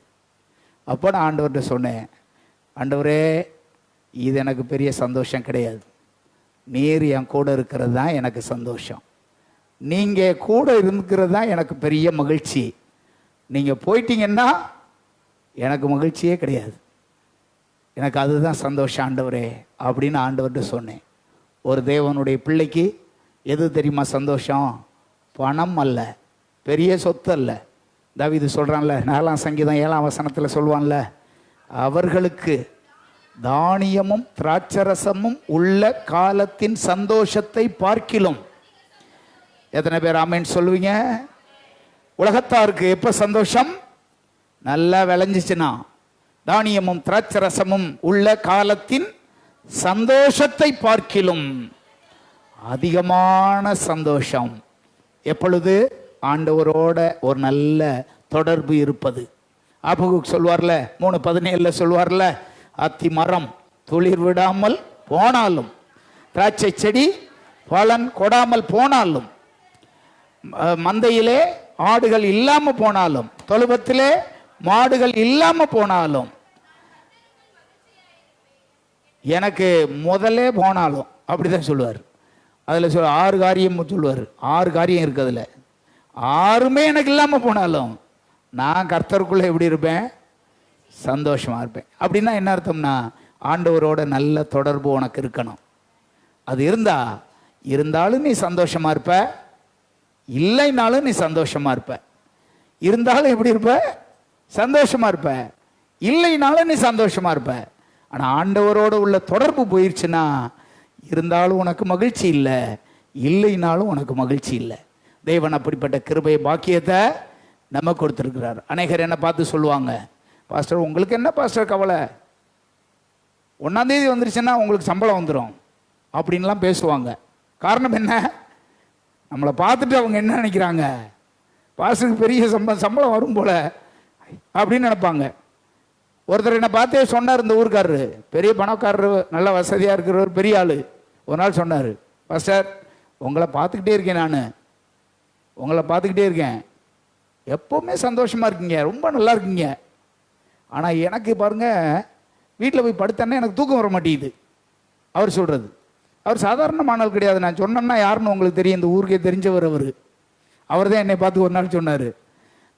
அப்போ நான் ஆண்டவர்கிட்ட சொன்னேன், ஆண்டவரே இது எனக்கு பெரிய சந்தோஷம் கிடையாது, நீர் என் கூட இருக்கிறது தான் எனக்கு சந்தோஷம், நீங்கள் கூட இருக்கிறது தான் எனக்கு பெரிய மகிழ்ச்சி, நீங்கள் போயிட்டீங்கன்னா எனக்கு மகிழ்ச்சியே கிடையாது, எனக்கு அதுதான் சந்தோஷம் ஆண்டவரே அப்படின்னு ஆண்டவர்கிட்ட சொன்னேன். ஒரு தேவனுடைய பிள்ளைக்கு எது தெரியுமா சந்தோஷம்? பணம் அல்ல, பெரிய சொத்து அல்ல. தாவீது சொல்கிறான்ல, 4ஆம் சங்கீதம் 7ஆம் வசனத்தில் சொல்லுவான்ல, அவர்களுக்கு தானியமும் திராட்சரசமும் உள்ள காலத்தின் சந்தோஷத்தை பார்க்கிலும். எத்தனை பேர் ஆமேன்னு சொல்லுவீங்க? உலகத்தாருக்கு எப்போ சந்தோஷம்? நல்லா விளைஞ்சிச்சுன்னா, தானியமும் திராட்சரசமும் உள்ள காலத்தின் சந்தோஷத்தை பார்க்கிலும் அதிகமான சந்தோஷம் எப்பொழுது? ஆண்டவரோட ஒரு நல்ல தொடர்பு இருப்பது. ஆபகுக் சொல்வார்ல, 3:17 சொல்வார்ல, அத்தி மரம் துளிர் விடாமல் போனாலும், திராட்சை செடி பலன் கொடாமல் போனாலும், மந்தையிலே ஆடுகள் இல்லாம போனாலும், தொழுவத்திலே மாடுகள் இல்லாம போனாலும், எனக்கு முதலே போனாலும், அப்படிதான் சொல்லுவார். அதில் 6 காரியம் சொல்லுவார். 6 காரியம் இருக்கு அதில். 6மே எனக்கு இல்லாமல் போனாலும் நான் கர்த்தருக்குள்ளே எப்படி இருப்பேன்? சந்தோஷமாக இருப்பேன். அப்படின்னா என்ன அர்த்தம்னா, ஆண்டவரோட நல்ல தொடர்பு உனக்கு இருக்கணும். அது இருந்தாலும் நீ சந்தோஷமாக இருப்ப, இல்லைனாலும் நீ சந்தோஷமாக இருப்ப. இருந்தாலும் எப்படி இருப்ப? சந்தோஷமாக இருப்ப. இல்லைனாலும் நீ சந்தோஷமாக இருப்ப. ஆனால் ஆண்டவரோடு உள்ள தொடர்பு போயிடுச்சுன்னா, இருந்தாலும் உனக்கு மகிழ்ச்சி இல்லை, இல்லைனாலும் உனக்கு மகிழ்ச்சி இல்லை. தேவன் அப்படிப்பட்ட கிருபை பாக்கியத்தை நம்ம கொடுத்துருக்கிறார். அநேகர் என்ன பார்த்து சொல்லுவாங்க, பாஸ்டர் உங்களுக்கு என்ன பாஸ்டர் கவலை, 1ஆம் தேதி வந்துருச்சுன்னா உங்களுக்கு சம்பளம் வந்துடும் அப்படின்லாம் பேசுவாங்க. காரணம் என்ன? நம்மளை பார்த்துட்டு அவங்க என்ன நினைக்கிறாங்க, பாஸ்டருக்கு பெரிய சம்பளம் வரும் போல அப்படின்னு நினைப்பாங்க. ஒருத்தர் என்னை பார்த்தே சொன்னார், இந்த ஊருக்காரரு, பெரிய பணக்காரரு, நல்ல வசதியாக இருக்கிறவர், பெரிய ஆள். ஒரு நாள் சொன்னார், பாஸ்டர் உங்களை பார்த்துக்கிட்டே இருக்கேன், நான் உங்களை பார்த்துக்கிட்டே இருக்கேன், எப்போவுமே சந்தோஷமாக இருக்கீங்க, ரொம்ப நல்லா இருக்கீங்க, ஆனால் எனக்கு பாருங்கள் வீட்டில் போய் படுத்தேன்னா எனக்கு தூக்கம் வர மாட்டேங்குது. அவர் சொல்கிறது, அவர் சாதாரணமான ஆள் கிடையாது, நான் சொன்னேன்னா யாருன்னு உங்களுக்கு தெரியும், இந்த ஊருக்கே தெரிஞ்சவர் அவர் தான் என்னை பார்த்து ஒரு நாள் சொன்னார்,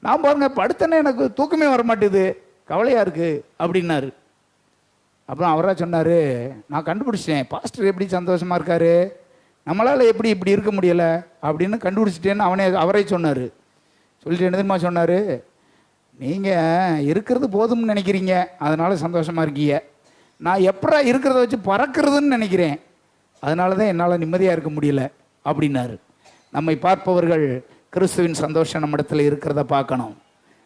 நான் பாருங்க படுத்தேன்னா எனக்கு தூக்கமே வர மாட்டேது, கவலையாக இருக்குது அப்படின்னாரு. அப்புறம் அவராக சொன்னார், நான் கண்டுபிடிச்சிட்டேன் பாஸ்டர் எப்படி சந்தோஷமாக இருக்காரு, நம்மளால் எப்படி இப்படி இருக்க முடியலை அப்படின்னு கண்டுபிடிச்சிட்டேன்னு அவரே சொன்னார். சொல்லிட்டு என்ன தெரியுமா சொன்னார், நீங்கள் இருக்கிறது போதும்னு நினைக்கிறீங்க, அதனால சந்தோஷமாக இருக்கீங்க. நான் எப்படா இருக்கிறத வச்சு பறக்கிறதுன்னு நினைக்கிறேன், அதனால தான் என்னால் நிம்மதியாக இருக்க முடியல அப்படின்னாரு. நம்மை பார்ப்பவர்கள் கிறிஸ்துவின் சந்தோஷம் நம்ம இடத்துல இருக்கிறத பார்க்கணும்.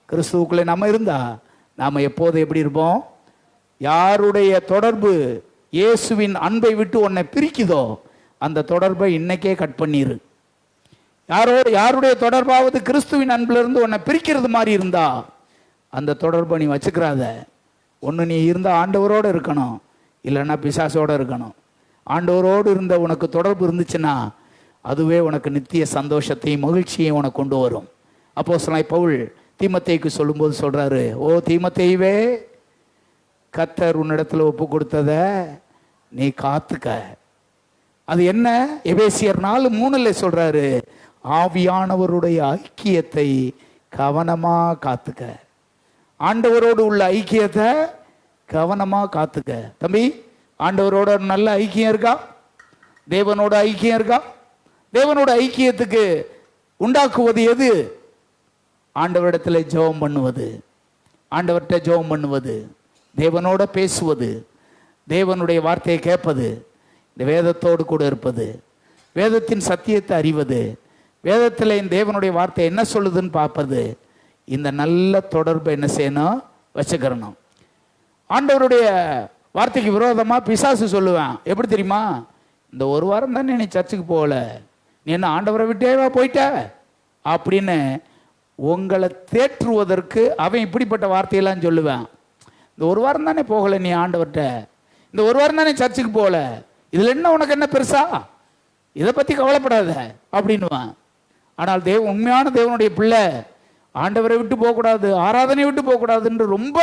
கிறிஸ்துவுக்குள்ளே நம்ம இருந்தால் நாம் எப்போது எப்படி இருப்போம்? யாருடைய தொடர்பு இயேசுவின் அன்பை விட்டு உன்னை பிரிக்குதோ அந்த தொடர்பை இன்னைக்கே கட் பண்ணிரு. யாருடைய தொடர்பாவது கிறிஸ்துவின் அன்பிலிருந்து உன்னை பிரிக்கிறது மாதிரி இருந்தா அந்த தொடர்பை நீ வச்சுக்கிறாத. ஒன்று நீ இருந்த ஆண்டவரோடு இருக்கணும், இல்லைன்னா பிசாசோடு இருக்கணும். ஆண்டவரோடு இருந்த உனக்கு தொடர்பு இருந்துச்சுன்னா அதுவே உனக்கு நித்திய சந்தோஷத்தையும் மகிழ்ச்சியையும் உனக்கு கொண்டு வரும். அப்போஸ்தலனாகிய பவுல் தீமோத்தேயுக்கு சொல்லும்போது சொல்றாரு, ஓ தீமோத்தேயுவே, கர்த்தர் உன்னிடத்தில் ஒப்பு கொடுத்தத நீ காத்துக்க. அது என்ன? எபேசியர் 4:3 சொல்றாரு, ஆவியானவருடைய ஐக்கியத்தை கவனமா காத்துக்க. ஆண்டவரோடு உள்ள ஐக்கியத்தை கவனமா காத்துக்க. தம்பி, ஆண்டவரோட நல்ல ஐக்கியம் இருக்கா? தேவனோட ஐக்கியம் இருக்கா? தேவனோட ஐக்கியத்துக்கு உண்டாக்குவது எது? ஆண்டவரிடத்தில் ஜெபம் பண்ணுவது, ஆண்டவர்கிட்ட ஜெபம் பண்ணுவது, தேவனோட பேசுவது, தேவனுடைய வார்த்தையை கேட்பது, இந்த வேதத்தோடு கூட இருப்பது, வேதத்தின் சத்தியத்தை அறிவது, வேதத்தில் இந்த தேவனுடைய வார்த்தை என்ன சொல்லுதுன்னு பார்ப்பது. இந்த நல்ல தொடர்பை என்ன செய்யணும்? வச்சுக்கிறணும். ஆண்டவருடைய வார்த்தைக்கு விரோதமாக பிசாசு சொல்லுவேன். எப்படி தெரியுமா? இந்த ஒரு வாரம் தானே நீ சர்ச்சுக்கு போகல, நீ என்ன ஆண்டவரை விட்டேவா போயிட்ட அப்படின்னு உங்களை தேற்றுவதற்கு அவன் இப்படிப்பட்ட வார்த்தையெல்லாம் சொல்லுவேன். இந்த ஒரு வாரம் தானே போகலை நீ ஆண்டவர்கிட்ட, இந்த ஒரு வாரம் தானே சர்ச்சுக்கு போகல, இதில் என்ன உனக்கு என்ன பெருசா, இதை பற்றி கவலைப்படாத அப்படின்னுவான். ஆனால் உண்மையான தேவனுடைய பிள்ளை ஆண்டவரை விட்டு போகக்கூடாது, ஆராதனை விட்டு போகக்கூடாதுன்னு ரொம்ப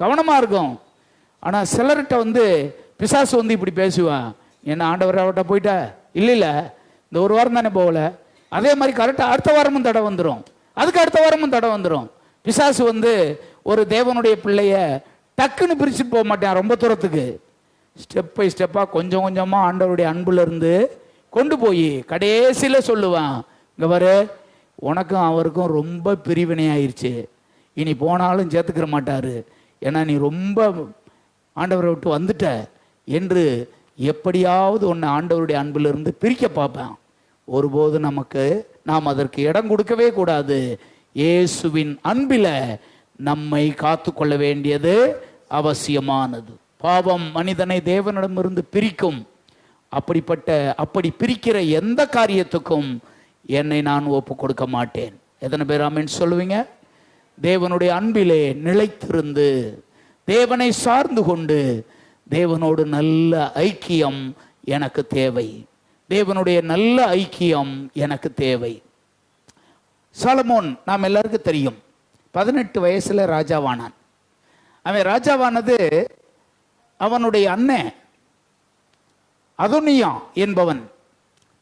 கவனமாக இருக்கும். ஆனால் சிலர்கிட்ட பிசாசு இப்படி பேசுவான், என்ன ஆண்டவரை விட்ட போயிட்ட, இல்லை இந்த ஒரு வாரம் தானே போகல, அதே மாதிரி கரெக்டாக அடுத்த வாரமும் தடை வந்துடும், அதுக்கு அடுத்த வாரமும் தடை வந்துடும். பிசாசு ஒரு தேவனுடைய பிள்ளைய டக்குன்னு பிரிச்சுட்டு போக மாட்டேன், ரொம்ப தூரத்துக்கு ஸ்டெப் பை ஸ்டெப்பாக கொஞ்சம் கொஞ்சமாக ஆண்டவருடைய அன்புலேருந்து கொண்டு போய் கடைசியில் சொல்லுவான், இங்கே பாரு, உனக்கும் அவருக்கும் ரொம்ப பிரிவினை ஆயிடுச்சு, இனி போனாலும் சேர்த்துக்கிற மாட்டார், ஏன்னா நீ ரொம்ப ஆண்டவரை விட்டு வந்துட்ட என்று எப்படியாவது ஒன்று ஆண்டவருடைய அன்பிலிருந்து பிரிக்க பார்ப்பேன். ஒருபோது நாம் அதற்கு இடம் கொடுக்கவே கூடாது. இயேசுவின் அன்பில நம்மை காத்து கொள்ள வேண்டியது அவசியமானது. பாவம் மனிதனை தேவனிடமிருந்து பிரிக்கும். அப்படி பிரிக்கிற எந்த காரியத்துக்கும் என்னை நான் ஒப்பு கொடுக்க மாட்டேன். எத்தனை பேர் ஆமென் சொல்லுவீங்க? தேவனுடைய அன்பிலே நிலைத்திருந்து தேவனை சார்ந்து கொண்டு தேவனோடு நல்ல ஐக்கியம் எனக்கு தேவை. தேவனுடைய நல்ல ஐக்கியம் எனக்கு தேவை. சாலமோன் நாம் எல்லாருக்கும் தெரியும், 18 வயசுல ராஜாவானான். அவன் ராஜாவானது அவனுடைய அண்ணன் அதோனியா என்பவன்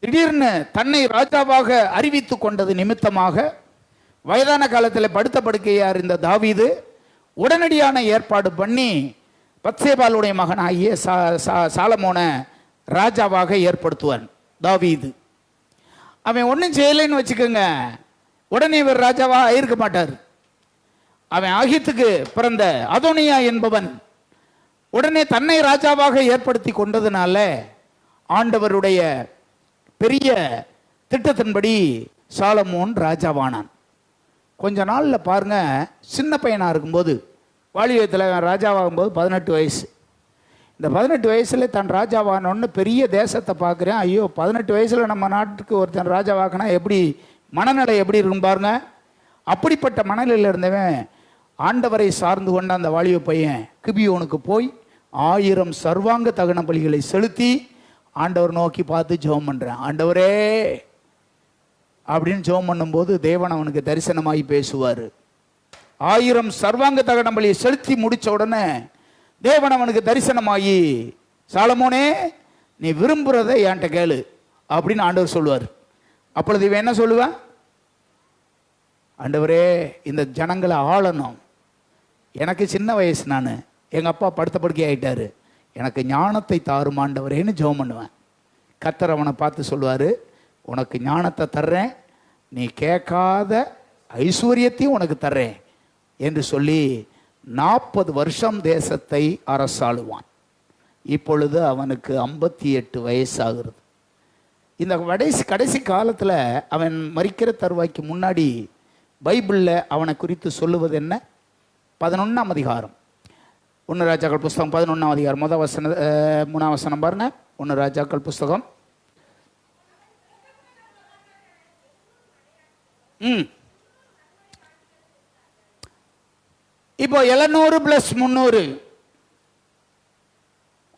திடீர்னு தன்னை ராஜாவாக அறிவித்து கொண்டது நிமித்தமாக வயதான காலத்தில் படுத்த படுக்கையார் இந்த தாவீது உடனடியான ஏற்பாடு பண்ணி பத்சேபாளுடைய மகனாகிய சாலமோனை ராஜாவாக ஏற்படுத்துவான். தாவீது அவன் ஒன்றும் செய்யலைன்னு வச்சுக்கோங்க, உடனே இவர் ராஜாவாக ஆயிருக்க மாட்டார். அவன் ஆகித்துக்கு பிறந்த அதோனியா என்பவன் உடனே தன்னை ராஜாவாக ஏற்படுத்தி கொண்டதுனால ஆண்டவருடைய பெரிய திட்டத்தின்படி சாலமோன் ராஜாவானான். கொஞ்ச நாளில் பாருங்க, சின்ன பையனாக இருக்கும்போது வாலிபத்தில் ராஜாவாகும்போது 18 வயசு. இந்த 18 வயசில் தன் ராஜாவானோன்னு பெரிய தேசத்தை பார்க்குறேன். ஐயோ, 18 வயசில் நம்ம நாட்டுக்கு ஒருத்தன் ராஜாவாக்கினா எப்படி மனநிலை எப்படி இருக்கும் பாருங்க. அப்படிப்பட்ட மனநிலையில் இருந்தவன் ஆண்டவரை சார்ந்து கொண்ட அந்த வாலிப பையன் கிபியோனுக்கு போய் 1000 சர்வாங்க தகன பலிகளை செலுத்தி ஆண்டவர் நோக்கி பார்த்து ஜெபம் பண்ணுறான். ஆண்டவரே அப்படின்னு ஜெபம் பண்ணும்போது தேவன் அவனுக்கு தரிசனமாகி பேசுவார். 1000 சர்வாங்க தகன பலியை செலுத்தி முடித்த உடனே தேவன் அவனுக்கு தரிசனமாகி, சாலமோனே நீ விரும்புகிறத என்கிட்ட கேளு அப்படின்னு ஆண்டவர் சொல்லுவார். அப்பொழுது இவன் என்ன சொல்லுவேன்? ஆண்டவரே இந்த ஜனங்களை ஆளணும், எனக்கு சின்ன வயசு, நான் எங்கள் அப்பா படுத்த படுக்கை ஆகிட்டாரு, எனக்கு ஞானத்தை தாரும் ஆண்டவரேன்னு ஜெபம் பண்ணுவேன். கர்த்தர் அவனை பார்த்து சொல்லுவார், உனக்கு ஞானத்தை தர்றேன், நீ கேட்காத ஐஸ்வர்யத்தையும் உனக்கு தர்றேன், என்று சொல்லி 40 வருஷம் தேசத்தை அரசாளுவான். இப்பொழுது அவனுக்கு 58 வயசாகிறது. இந்த கடைசி காலத்தில் அவன் மரிக்கிற தருவாய்க்கு முன்னாடி பைபிளில் அவனை குறித்து சொல்லுவது என்ன? 11ஆம் அதிகாரம், 1 ராஜாக்கள் புஸ்தகம் 11ஆம் அதிகாரம் 3ஆம் வசனம் பாருங்க. 1 ராஜாக்கள் புஸ்தகம். இப்போ 700 + 300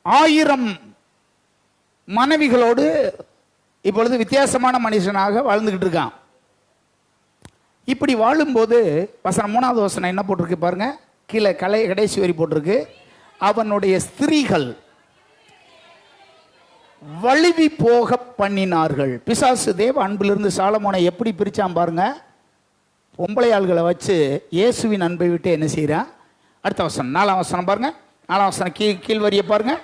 1000 மனைவிகளோடு இப்பொழுது வித்தியாசமான மனுஷனாக வாழ்ந்துகிட்டு இருக்கான். இப்படி வாழும்போது வசனம் 3வது வசனம் என்ன போட்டிருக்கு பாருங்க, கீழே கடைசி வரி போட்டிருக்கு, அவனுடைய ஸ்திரீகள் வழுவி போக பண்ணினார்கள். பிசாசு தேவ அன்பிலிருந்து சாலமோனை எப்படி பிரிச்சான் பாருங்க. பொம்பளை ஆள்களை வச்சு இயேசுவின் அன்பை விட்டு என்ன செய்யறான்? அடுத்த வசனம் 4ஆம் வசனம் பாருங்க. 4ஆம் வசனம் கீழ் வரிய பாருங்க.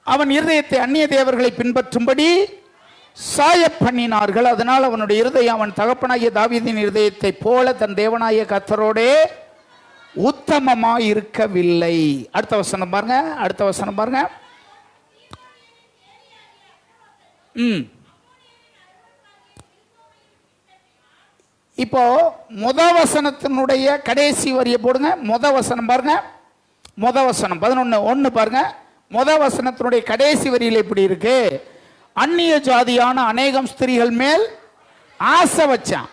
அவன் இருதயத்தை அந்நிய தேவர்களை பின்பற்றும்படி சாய பண்ணினார்கள். அதனால் அவனுடைய இருதயம் அவன் தகப்பனாகிய தாவீதின் இருதயத்தை போல தன் தேவனாகிய கர்த்தரோடே உத்தமமாய் இருக்கவில்லை. அடுத்த வசனம் பாருங்க. அடுத்த வசனம் பாருங்க. இப்போ முத வசனத்தினுடைய கடைசி வரியை போடுங்க. முத வசனம் பாருங்க. முத வசனம் 11:1 பாருங்க. முத வசனத்தினுடைய கடைசி வரியில் எப்படி இருக்கு? அந்நிய ஜாதியான அநேகம் ஸ்திரீகள் மேல் ஆசை வச்சான்.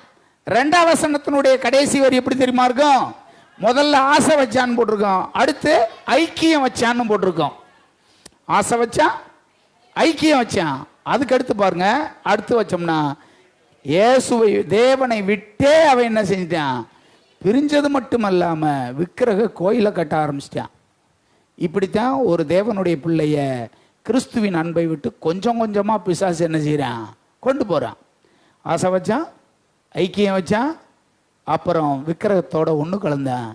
2ஆம் வசனத்தினுடைய கடைசி வரி எப்படி தெரியுமா இருக்கும்? முதல்ல ஆசை வச்சான்னு போட்டிருக்கோம், அடுத்து ஐக்கியம் வச்சான்னு போட்டிருக்கோம். ஆசை வச்சான், ஐக்கியம் வச்சான். அதுக்கு அடுத்து பாருங்க, அடுத்து வச்சோம்னா இயேசுவை தேவனை விட்டே அவன் என்ன செஞ்சிட்டான்? பிரிஞ்சது மட்டுமல்லாம விக்கிரக கோயிலை கட்ட ஆரம்பிச்சிட்டான். இப்படித்தான் ஒரு தேவனுடைய பிள்ளைய கிறிஸ்துவின் அன்பை விட்டு கொஞ்சம் கொஞ்சமா பிசாசு என்ன செய்யறான்? கொண்டு போறான். ஆசை வச்சான், ஐக்கியம் வச்சான், அப்புறம் விக்கிரகத்தோட ஒன்று கலந்தான்.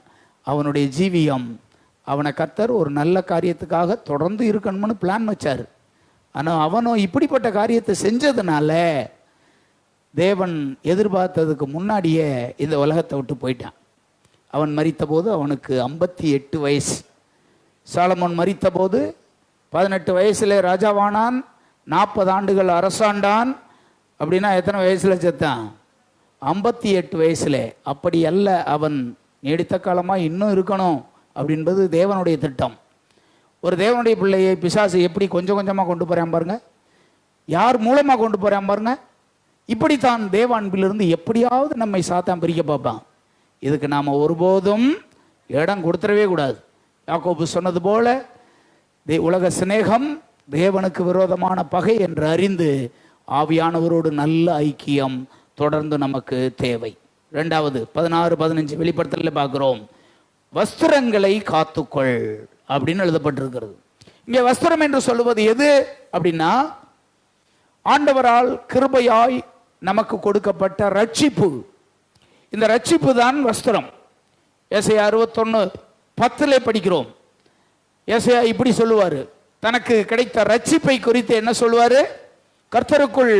அவனுடைய ஜீவியம், அவனை கர்த்தர் ஒரு நல்ல காரியத்துக்காக தொடர்ந்து இருக்கணும்னு பிளான் வச்சார். ஆனால் அவனும் இப்படிப்பட்ட காரியத்தை செஞ்சதுனால தேவன் எதிர்பார்த்ததுக்கு முன்னாடியே இந்த உலகத்தை விட்டு போயிட்டான். அவன் மரித்த போது அவனுக்கு 58 வயசு. சாலமோன் மரித்த போது 18 வயசுல ராஜாவானான். 40 ஆண்டுகள் அரசாண்டான். அப்படின்னா எத்தனை வயசுல செத்தான்? 58 வயசுல. அப்படி அல்ல, அவன் நீடித்த காலமாக இன்னும் இருக்கணும் அப்படின்பது தேவனுடைய திட்டம். ஒரு தேவனுடைய பிள்ளையை பிசாசு எப்படி கொஞ்சம் கொஞ்சமாக கொண்டு போறான் பாருங்க. யார் மூலமாக கொண்டு போறான் பாருங்க. இப்படித்தான் தேவ அன்பிலிருந்து எப்படியாவது நம்மை சாத்தான் பிரிக்க பார்ப்பான். இதுக்கு நாம் ஒருபோதும் இடம் கொடுத்துடவே கூடாது. யாக்கோபு சொன்னது போல உலக சிநேகம் தேவனுக்கு விரோதமான பகை என்று அறிந்து ஆவியானவரோடு நல்ல ஐக்கியம் தொடர்ந்து நமக்கு தேவை. 2வது 16-15 வெளிப்படுத்தல பார்க்கிறோம், வஸ்திரங்களை காத்துக்கொள் அப்படின்னு எழுதப்பட்டிருக்கிறது. இங்கே வஸ்திரம் என்று சொல்லுவது எது அப்படின்னா, ஆண்டவரால் கிருபையாய் நமக்கு கொடுக்கப்பட்ட ரட்சிப்பு. இந்த ரட்சிப்பு தான் வஸ்திரம். ஏசாயா 61:10 படிக்கிறோம். ஏசாயா இப்படி சொல்லுவாரு, தனக்கு கிடைத்த ரட்சிப்பை குறித்து என்ன சொல்லுவாரு? கர்த்தருக்குள்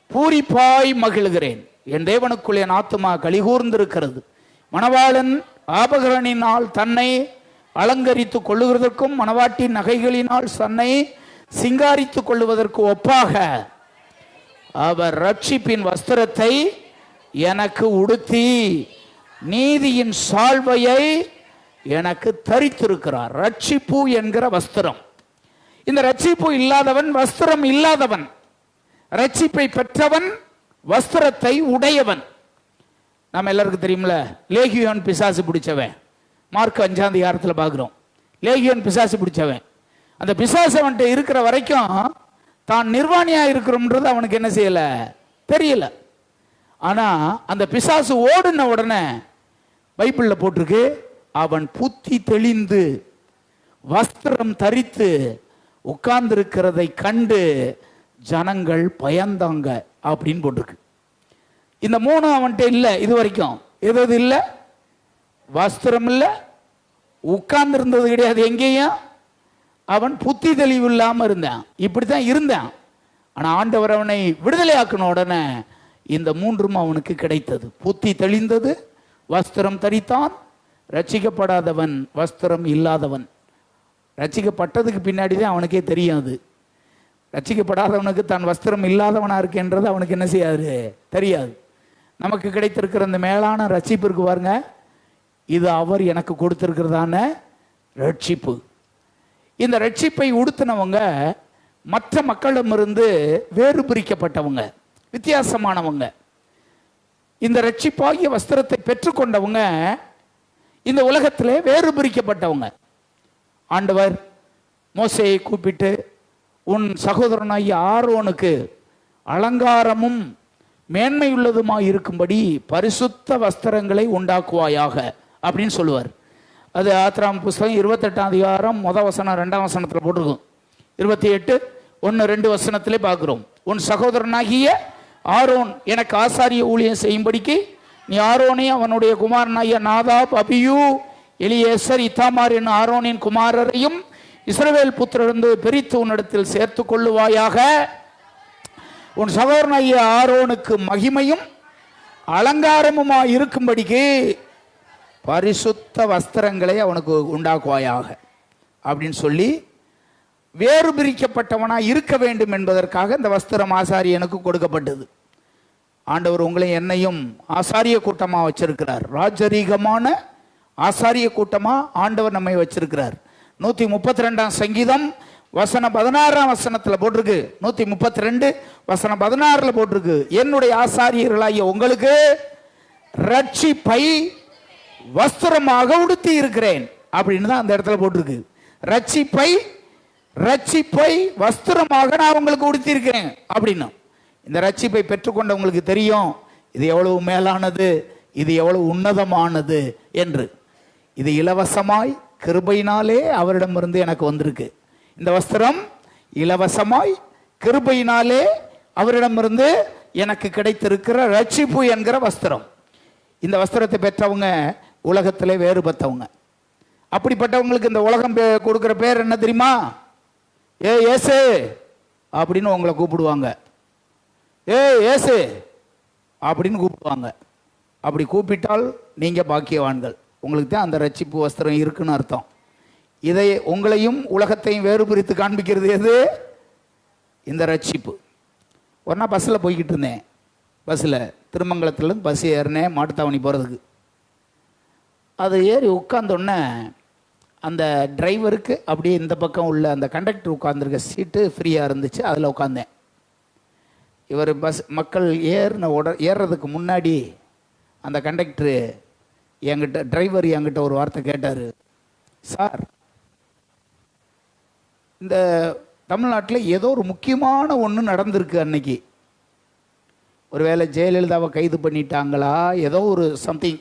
பூரிப்பாய் மகிழ்கிறேன், என் தேவனுக்குள் என் ஆத்துமா கலிகூர்ந்திருக்கிறது. மணவாளன் ஆபகரணினால் தன்னை அலங்கரித்துக் கொள்ளுகிறதற்கும் மணவாட்டின் நகைகளினால் தன்னை சிங்காரித்துக் கொள்ளுவதற்கு ஒப்பாக அவர் ரட்சிப்பின் வஸ்திரத்தை எனக்கு உடுத்தி நீதியின் சால்வையை எனக்கு தரித்திருக்கிறார். ரட்சிப்பு என்கிற வஸ்திரம். இந்த ரட்சிப்பு இல்லாதவன் வஸ்திரம் இல்லாதவன், ரட்சிப்பை பெற்றவன் வஸ்திரத்தை உடையவன். நம்ம எல்லாருக்கும் தெரியுமில்ல, லேகியோன் பிசாசு பிடிச்சவன். மார்க் 5ஆம் அதிகாரத்தில் பார்க்கிறோம். லேகியோன் பிசாசு பிடிச்சவன். அந்த பிசாசு அவன்கிட்ட இருக்கிற வரைக்கும் தான் நிர்வாணியா இருக்கிறோம்ன்றது அவனுக்கு என்ன செய்யல, தெரியல. ஆனா அந்த பிசாசு ஓடுன உடனே பைபிள்ல போட்டிருக்கு, அவன் புத்தி தெளிந்து வஸ்திரம் தரித்து உட்கார்ந்து இருக்கிறதை கண்டு ஜனங்கள் பயந்தாங்க அப்படின்னு போட்டிருக்கு. இந்த 3 அவன்கிட்ட இல்லை இது வரைக்கும். எது இல்லை? வஸ்திரம் இல்லை, உட்கார்ந்து இருந்தது கிடையாது எங்கேயும். அவன் புத்தி தெளிவு இல்லாமல் இருந்தான். இப்படித்தான் இருந்தான். ஆனால் ஆண்டவர் அவனை விடுதலை ஆக்கின உடனே இந்த மூன்றும் அவனுக்கு கிடைத்தது. புத்தி தெளிந்தது, வஸ்திரம் தரித்தான். ரட்சிக்கப்படாதவன் வஸ்திரம் இல்லாதவன். ரட்சிக்கப்பட்டதுக்கு பின்னாடி தான் அவனுக்கே தெரியாது. ரட்சிக்கப்படாதவனுக்கு தான் வஸ்திரம் இல்லாதவனா இருக்குன்றது அவனுக்கு என்ன செய்யாது, தெரியாது. நமக்கு கிடைத்திருக்கிற அந்த மேலான ரட்சிப்பு இருக்கு பாருங்க, இது அவர் எனக்கு கொடுத்திருக்கிறதான ரட்சிப்பு. இந்த ரட்சிப்பை உடுத்தினவங்க மற்ற மக்களிடமிருந்து வேறு பிரிக்கப்பட்டவங்க, வித்தியாசமானவங்க. இந்த ரட்சிப்பாகிய வஸ்திரத்தை பெற்றுக்கொண்டவங்க இந்த உலகத்திலே வேறு பிரிக்கப்பட்டவங்க. ஆண்டவர் மோசேயை கூப்பிட்டு, உன் சகோதரனாகிய ஆரோனுக்கு அலங்காரமும் மேன்மையுள்ளதுமாய் இருக்கும்படி பரிசுத்த வஸ்திரங்களை உண்டாக்குவாயாக அப்படின்னு சொல்லுவார். அது ஆத்திராம் புஸ்தகம் 28ஆம் அதிகாரம் 1 வசனம் 2ஆம் வசனத்தில் போட்டிருக்கும். 28:1-2 வசனத்திலே பார்க்கிறோம். உன் சகோதரனாகிய ஆரோன் எனக்கு ஆசாரிய ஊழியம் செய்யும்படிக்கு நீ ஆரோனையும் அவனுடைய குமாரனாகிய நாதாப், அபியூ, எலியேசர், இத்தாமார் என்னும் ஆரோனின் குமாரரையும் இஸ்ரவேல் புத்திரருந்து பிரித்து உன்னிடத்தில் சேர்த்து கொள்ளுவாயாக. உன் சகோதரனாகிய ஆரோனுக்கு மகிமையும் அலங்காரமுமாய் இருக்கும்படிக்கு பரிசுத்த வஸ்திரங்களை அவனுக்கு உண்டாக்குவாயாக அப்படின்னு சொல்லி வேறு பிரிக்கப்பட்டவனா இருக்க வேண்டும் என்பதற்காக இந்த வஸ்திரம் ஆசாரியனுக்கு கொடுக்கப்பட்டது. ஆண்டவர் உங்களை என்னையும் ஆசாரிய கூட்டமா வச்சிருக்கிறார். ராஜரீகமான ஆசாரிய கூட்டமா ஆண்டவர் நம்மை வச்சிருக்கிறார். 132ஆம் சங்கீதம் வசனம் 16ஆம் வசனத்தில் போட்டிருக்கு. 132 வசனம் 16 போட்டிருக்கு, என்னுடைய ஆசாரியர்களாகிய உங்களுக்கு ரட்சிப்பை வஸ்திரமாக உடுத்தி இருக்கிறேன் அப்படின்னு தான் அந்த இடத்துல போட்டிருக்கு. ரட்சிப்பை வஸ்திரமாக நான் உங்களுக்கு உடுத்தி இருக்கிறேன் அப்படின்னா, இந்த ரட்சிப்பை பெற்றுக்கொண்டவங்களுக்கு தெரியும் இது எவ்வளவு மேலானது, இது எவ்வளவு உன்னதமானது என்று. இது இலவசமாய் கிருபையினாலே அவரிடமிருந்து எனக்கு வந்திருக்கு. இந்த வஸ்திரம் இலவசமாய் கிருபையினாலே அவரிடமிருந்து எனக்கு கிடைத்திருக்கிற ரட்சிப்பு என்கிற வஸ்திரம். இந்த வஸ்திரத்தை பெற்றவங்க உலகத்திலே வேறுபட்டவங்க. அப்படிப்பட்டவங்களுக்கு இந்த உலகம் கொடுக்கிற பேர் என்ன தெரியுமா? ஏ ஏசு அப்படின்னு உங்களை கூப்பிடுவாங்க. ஏ ஏசு அப்படின்னு கூப்பிடுவாங்க. அப்படி கூப்பிட்டால் நீங்க பாக்கியவான்கள். உங்களுக்கு தான் அந்த ரட்சிப்பு வஸ்திரம் இருக்குன்னு அர்த்தம். இதை உங்களையும் உலகத்தையும் வேறு பிரித்து காண்பிக்கிறது எது? இந்த ரட்சிப்பு. ஒரு நாள் பஸ்ஸில் போய்கிட்டு இருந்தேன். பஸ்ஸில் திருமங்கலத்துலேருந்து பஸ் ஏறினேன் மாட்டுத்தாவணி போகிறதுக்கு. அது ஏறி உட்கார்ந்தோடனே அந்த டிரைவருக்கு அப்படியே இந்த பக்கம் உள்ள அந்த கண்டக்டர் உட்காந்துருக்க சீட்டு ஃப்ரீயாக இருந்துச்சு. அதில் உட்காந்தேன். இவர் மக்கள் ஏறுறதுக்கு முன்னாடி அந்த கண்டக்டரு டிரைவர் என்கிட்ட ஒரு வார்த்தை கேட்டார். சார், இந்த தமிழ்நாட்டில் ஏதோ ஒரு முக்கியமான ஒன்று நடந்திருக்கு அன்னைக்கு. ஒருவேளை ஜெயலலிதாவை கைது பண்ணிட்டாங்களா, ஏதோ ஒரு சம்திங்,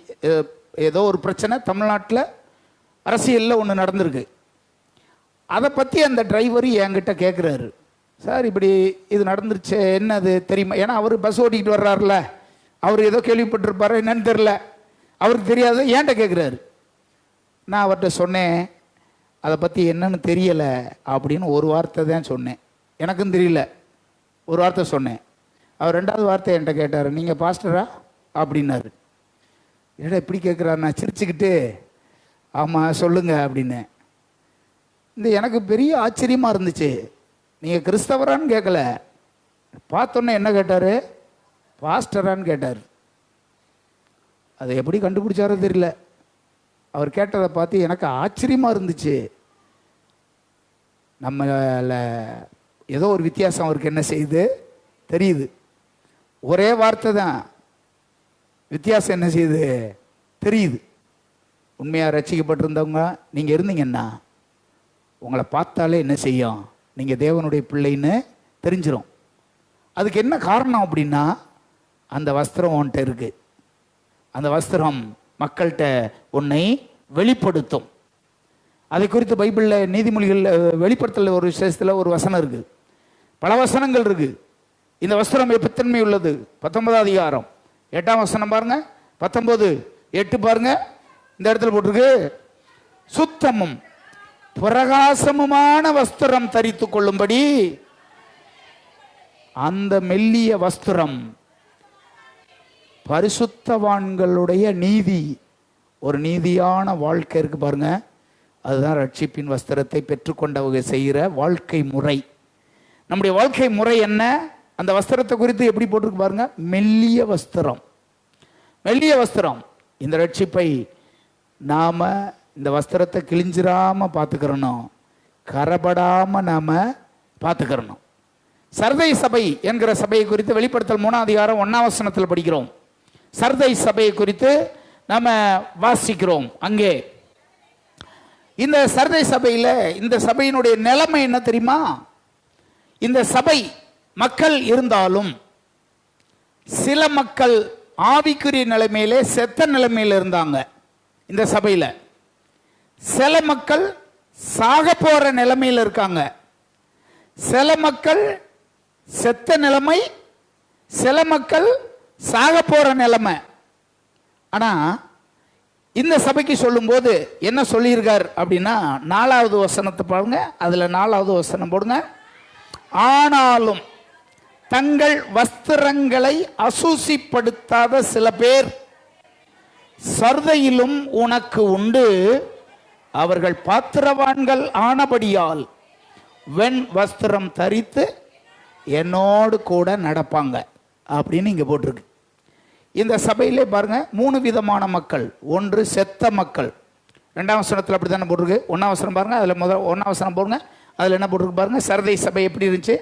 ஏதோ ஒரு பிரச்சனை தமிழ்நாட்டில் அரசியலில் ஒன்று நடந்திருக்கு. அதை பற்றி அந்த டிரைவர் என்கிட்ட கேட்குறாரு. சார், இப்படி இது நடந்துருச்சு, என்னது தெரியுமா? ஏன்னா அவர் பஸ் ஓட்டிக்கிட்டு வர்றாருல, அவர் ஏதோ கேள்விப்பட்டிருப்பாரு, என்னன்னு தெரில, அவருக்கு தெரியாது, ஏன்ட்ட கேட்குறாரு. நான் அவர்கிட்ட சொன்னேன், அதை பற்றி என்னன்னு தெரியலை அப்படின்னு ஒரு வார்த்தை தான் சொன்னேன். எனக்கும் தெரியல, ஒரு வார்த்தை சொன்னேன். அவர் 2வது வார்த்தை என்கிட்ட கேட்டார், நீங்கள் பாஸ்டரா அப்படின்னாரு. ஏடா இப்படி கேட்குறாரு? நான் சிரிச்சுக்கிட்டு ஆமாம் சொல்லுங்க அப்படின்னேன். இந்த எனக்கு பெரிய ஆச்சரியமாக இருந்துச்சு. நீங்கள் கிறிஸ்தவரான்னு கேட்கல, பார்த்தோன்னே என்ன கேட்டார்? பாஸ்டரான்னு கேட்டார். அதை எப்படி கண்டுபிடிச்சாரோ தெரியல, அவர் கேட்டதை பார்த்து எனக்கு ஆச்சரியமாக இருந்துச்சு. நம்மள ஏதோ ஒரு வித்தியாசம் அவருக்கு என்ன செய்யுது தெரியுது. ஒரே வார்த்தை தான், வித்தியாசம் என்ன செய்யுது தெரியுது. உண்மையாக ரட்சிக்கப்பட்டிருந்தவங்க நீங்கள் இருந்தீங்கன்னா உங்களை பார்த்தாலே என்ன செய்யும், நீங்கள் தேவனுடைய பிள்ளைன்னு தெரிஞ்சிடும். அதுக்கு என்ன காரணம் அப்படின்னா, அந்த வஸ்திரம் உன்கிட்ட இருக்கு. அந்த வஸ்திரம் மக்கள்கிட்ட உன்னை வெளிப்படுத்தும். அதை குறித்து பைபிளில் நீதிமொழிகள் வெளிப்படுத்தல ஒரு விசேஷத்தில் ஒரு வசனம் இருக்கு, பல வசனங்கள் இருக்கு. இந்த வஸ்திரம் எப்பத்தன்மை உள்ளது. 19ஆம் அதிகாரம் 8ஆம் வசனம் பாருங்க, 19:8 பாருங்க. இந்த இடத்துல போட்டிருக்கு, சுத்தமும் பிரகாசமுமான வஸ்திரம் தரித்து கொள்ளும்படி அந்த மெல்லிய வஸ்திரம் பரிசுத்தவான்களுடைய நீதி, ஒரு நீதியான வாழ்க்கை இருக்கு பாருங்க, அதுதான் ரட்சிப்பின் வஸ்திரத்தை பெற்றுக்கொண்டவங்க செய்கிற வாழ்க்கை முறை. நம்முடைய வாழ்க்கை முறை என்ன? அந்த வஸ்திரத்தை குறித்து எப்படி போட்டிருக்கு பாருங்க, மெல்லிய வஸ்திரம். மெல்லிய வஸ்திரம். இந்த ரட்சிப்பை நாம இந்த வஸ்திரத்தை கிழிஞ்சிராம பார்த்துக்கிறணும், கரபடாம நாம பார்த்துக்கிறணும். சர்தை சபை என்கிற சபையை குறித்து வெளிப்படுத்தல் 3ஆம் அதிகாரம் 1ஆம் வசனத்தில் படிக்கிறோம். சர்தை சபையை குறித்து நாம வாசிக்கிறோம். அங்கே இந்த சர்தை சபையில் இந்த சபையினுடைய நிலைமை என்ன தெரியுமா? இந்த சபை மக்கள் இருந்தாலும் சில மக்கள் ஆவிக்குரிய நிலைமையிலே செத்த நிலைமையில் இருந்தாங்க. இந்த சபையில் சில மக்கள் சாக போற நிலைமையில் இருக்காங்க. சில மக்கள் செத்த நிலைமை, சில மக்கள் சாக போற நிலைமை. ஆனா இந்த சபைக்கு சொல்லும்போது என்ன சொல்லியிருக்கார் அப்படின்னா, 4வது வசனத்தை பாருங்க, அதுல 4வது வசனம் போடுங்க. ஆனாலும் தங்கள் வஸ்திரங்களை அசூசிப்படுத்தாத சில பேர் சர்தையிலும் உனக்கு உண்டு. அவர்கள் பாத்திரவான்கள் ஆனபடியால் வெண் வஸ்திரம் தரித்து என்னோடு கூட நடப்பாங்க அப்படின்னு இங்க போட்டிருக்கு. இந்த சபையிலே பாருங்க 3 விதமான மக்கள். ஒன்று செத்த மக்கள். 2ஆம் வசனத்தில் அப்படி தானே போட்டிருக்கு. 1ஆம் வசனம் பாருங்க, அதில் 1ஆம் வசனம் போடுங்க, அதில் என்ன போட்டிருக்கு பாருங்க. சர்தை சபை எப்படி இருந்துச்சு?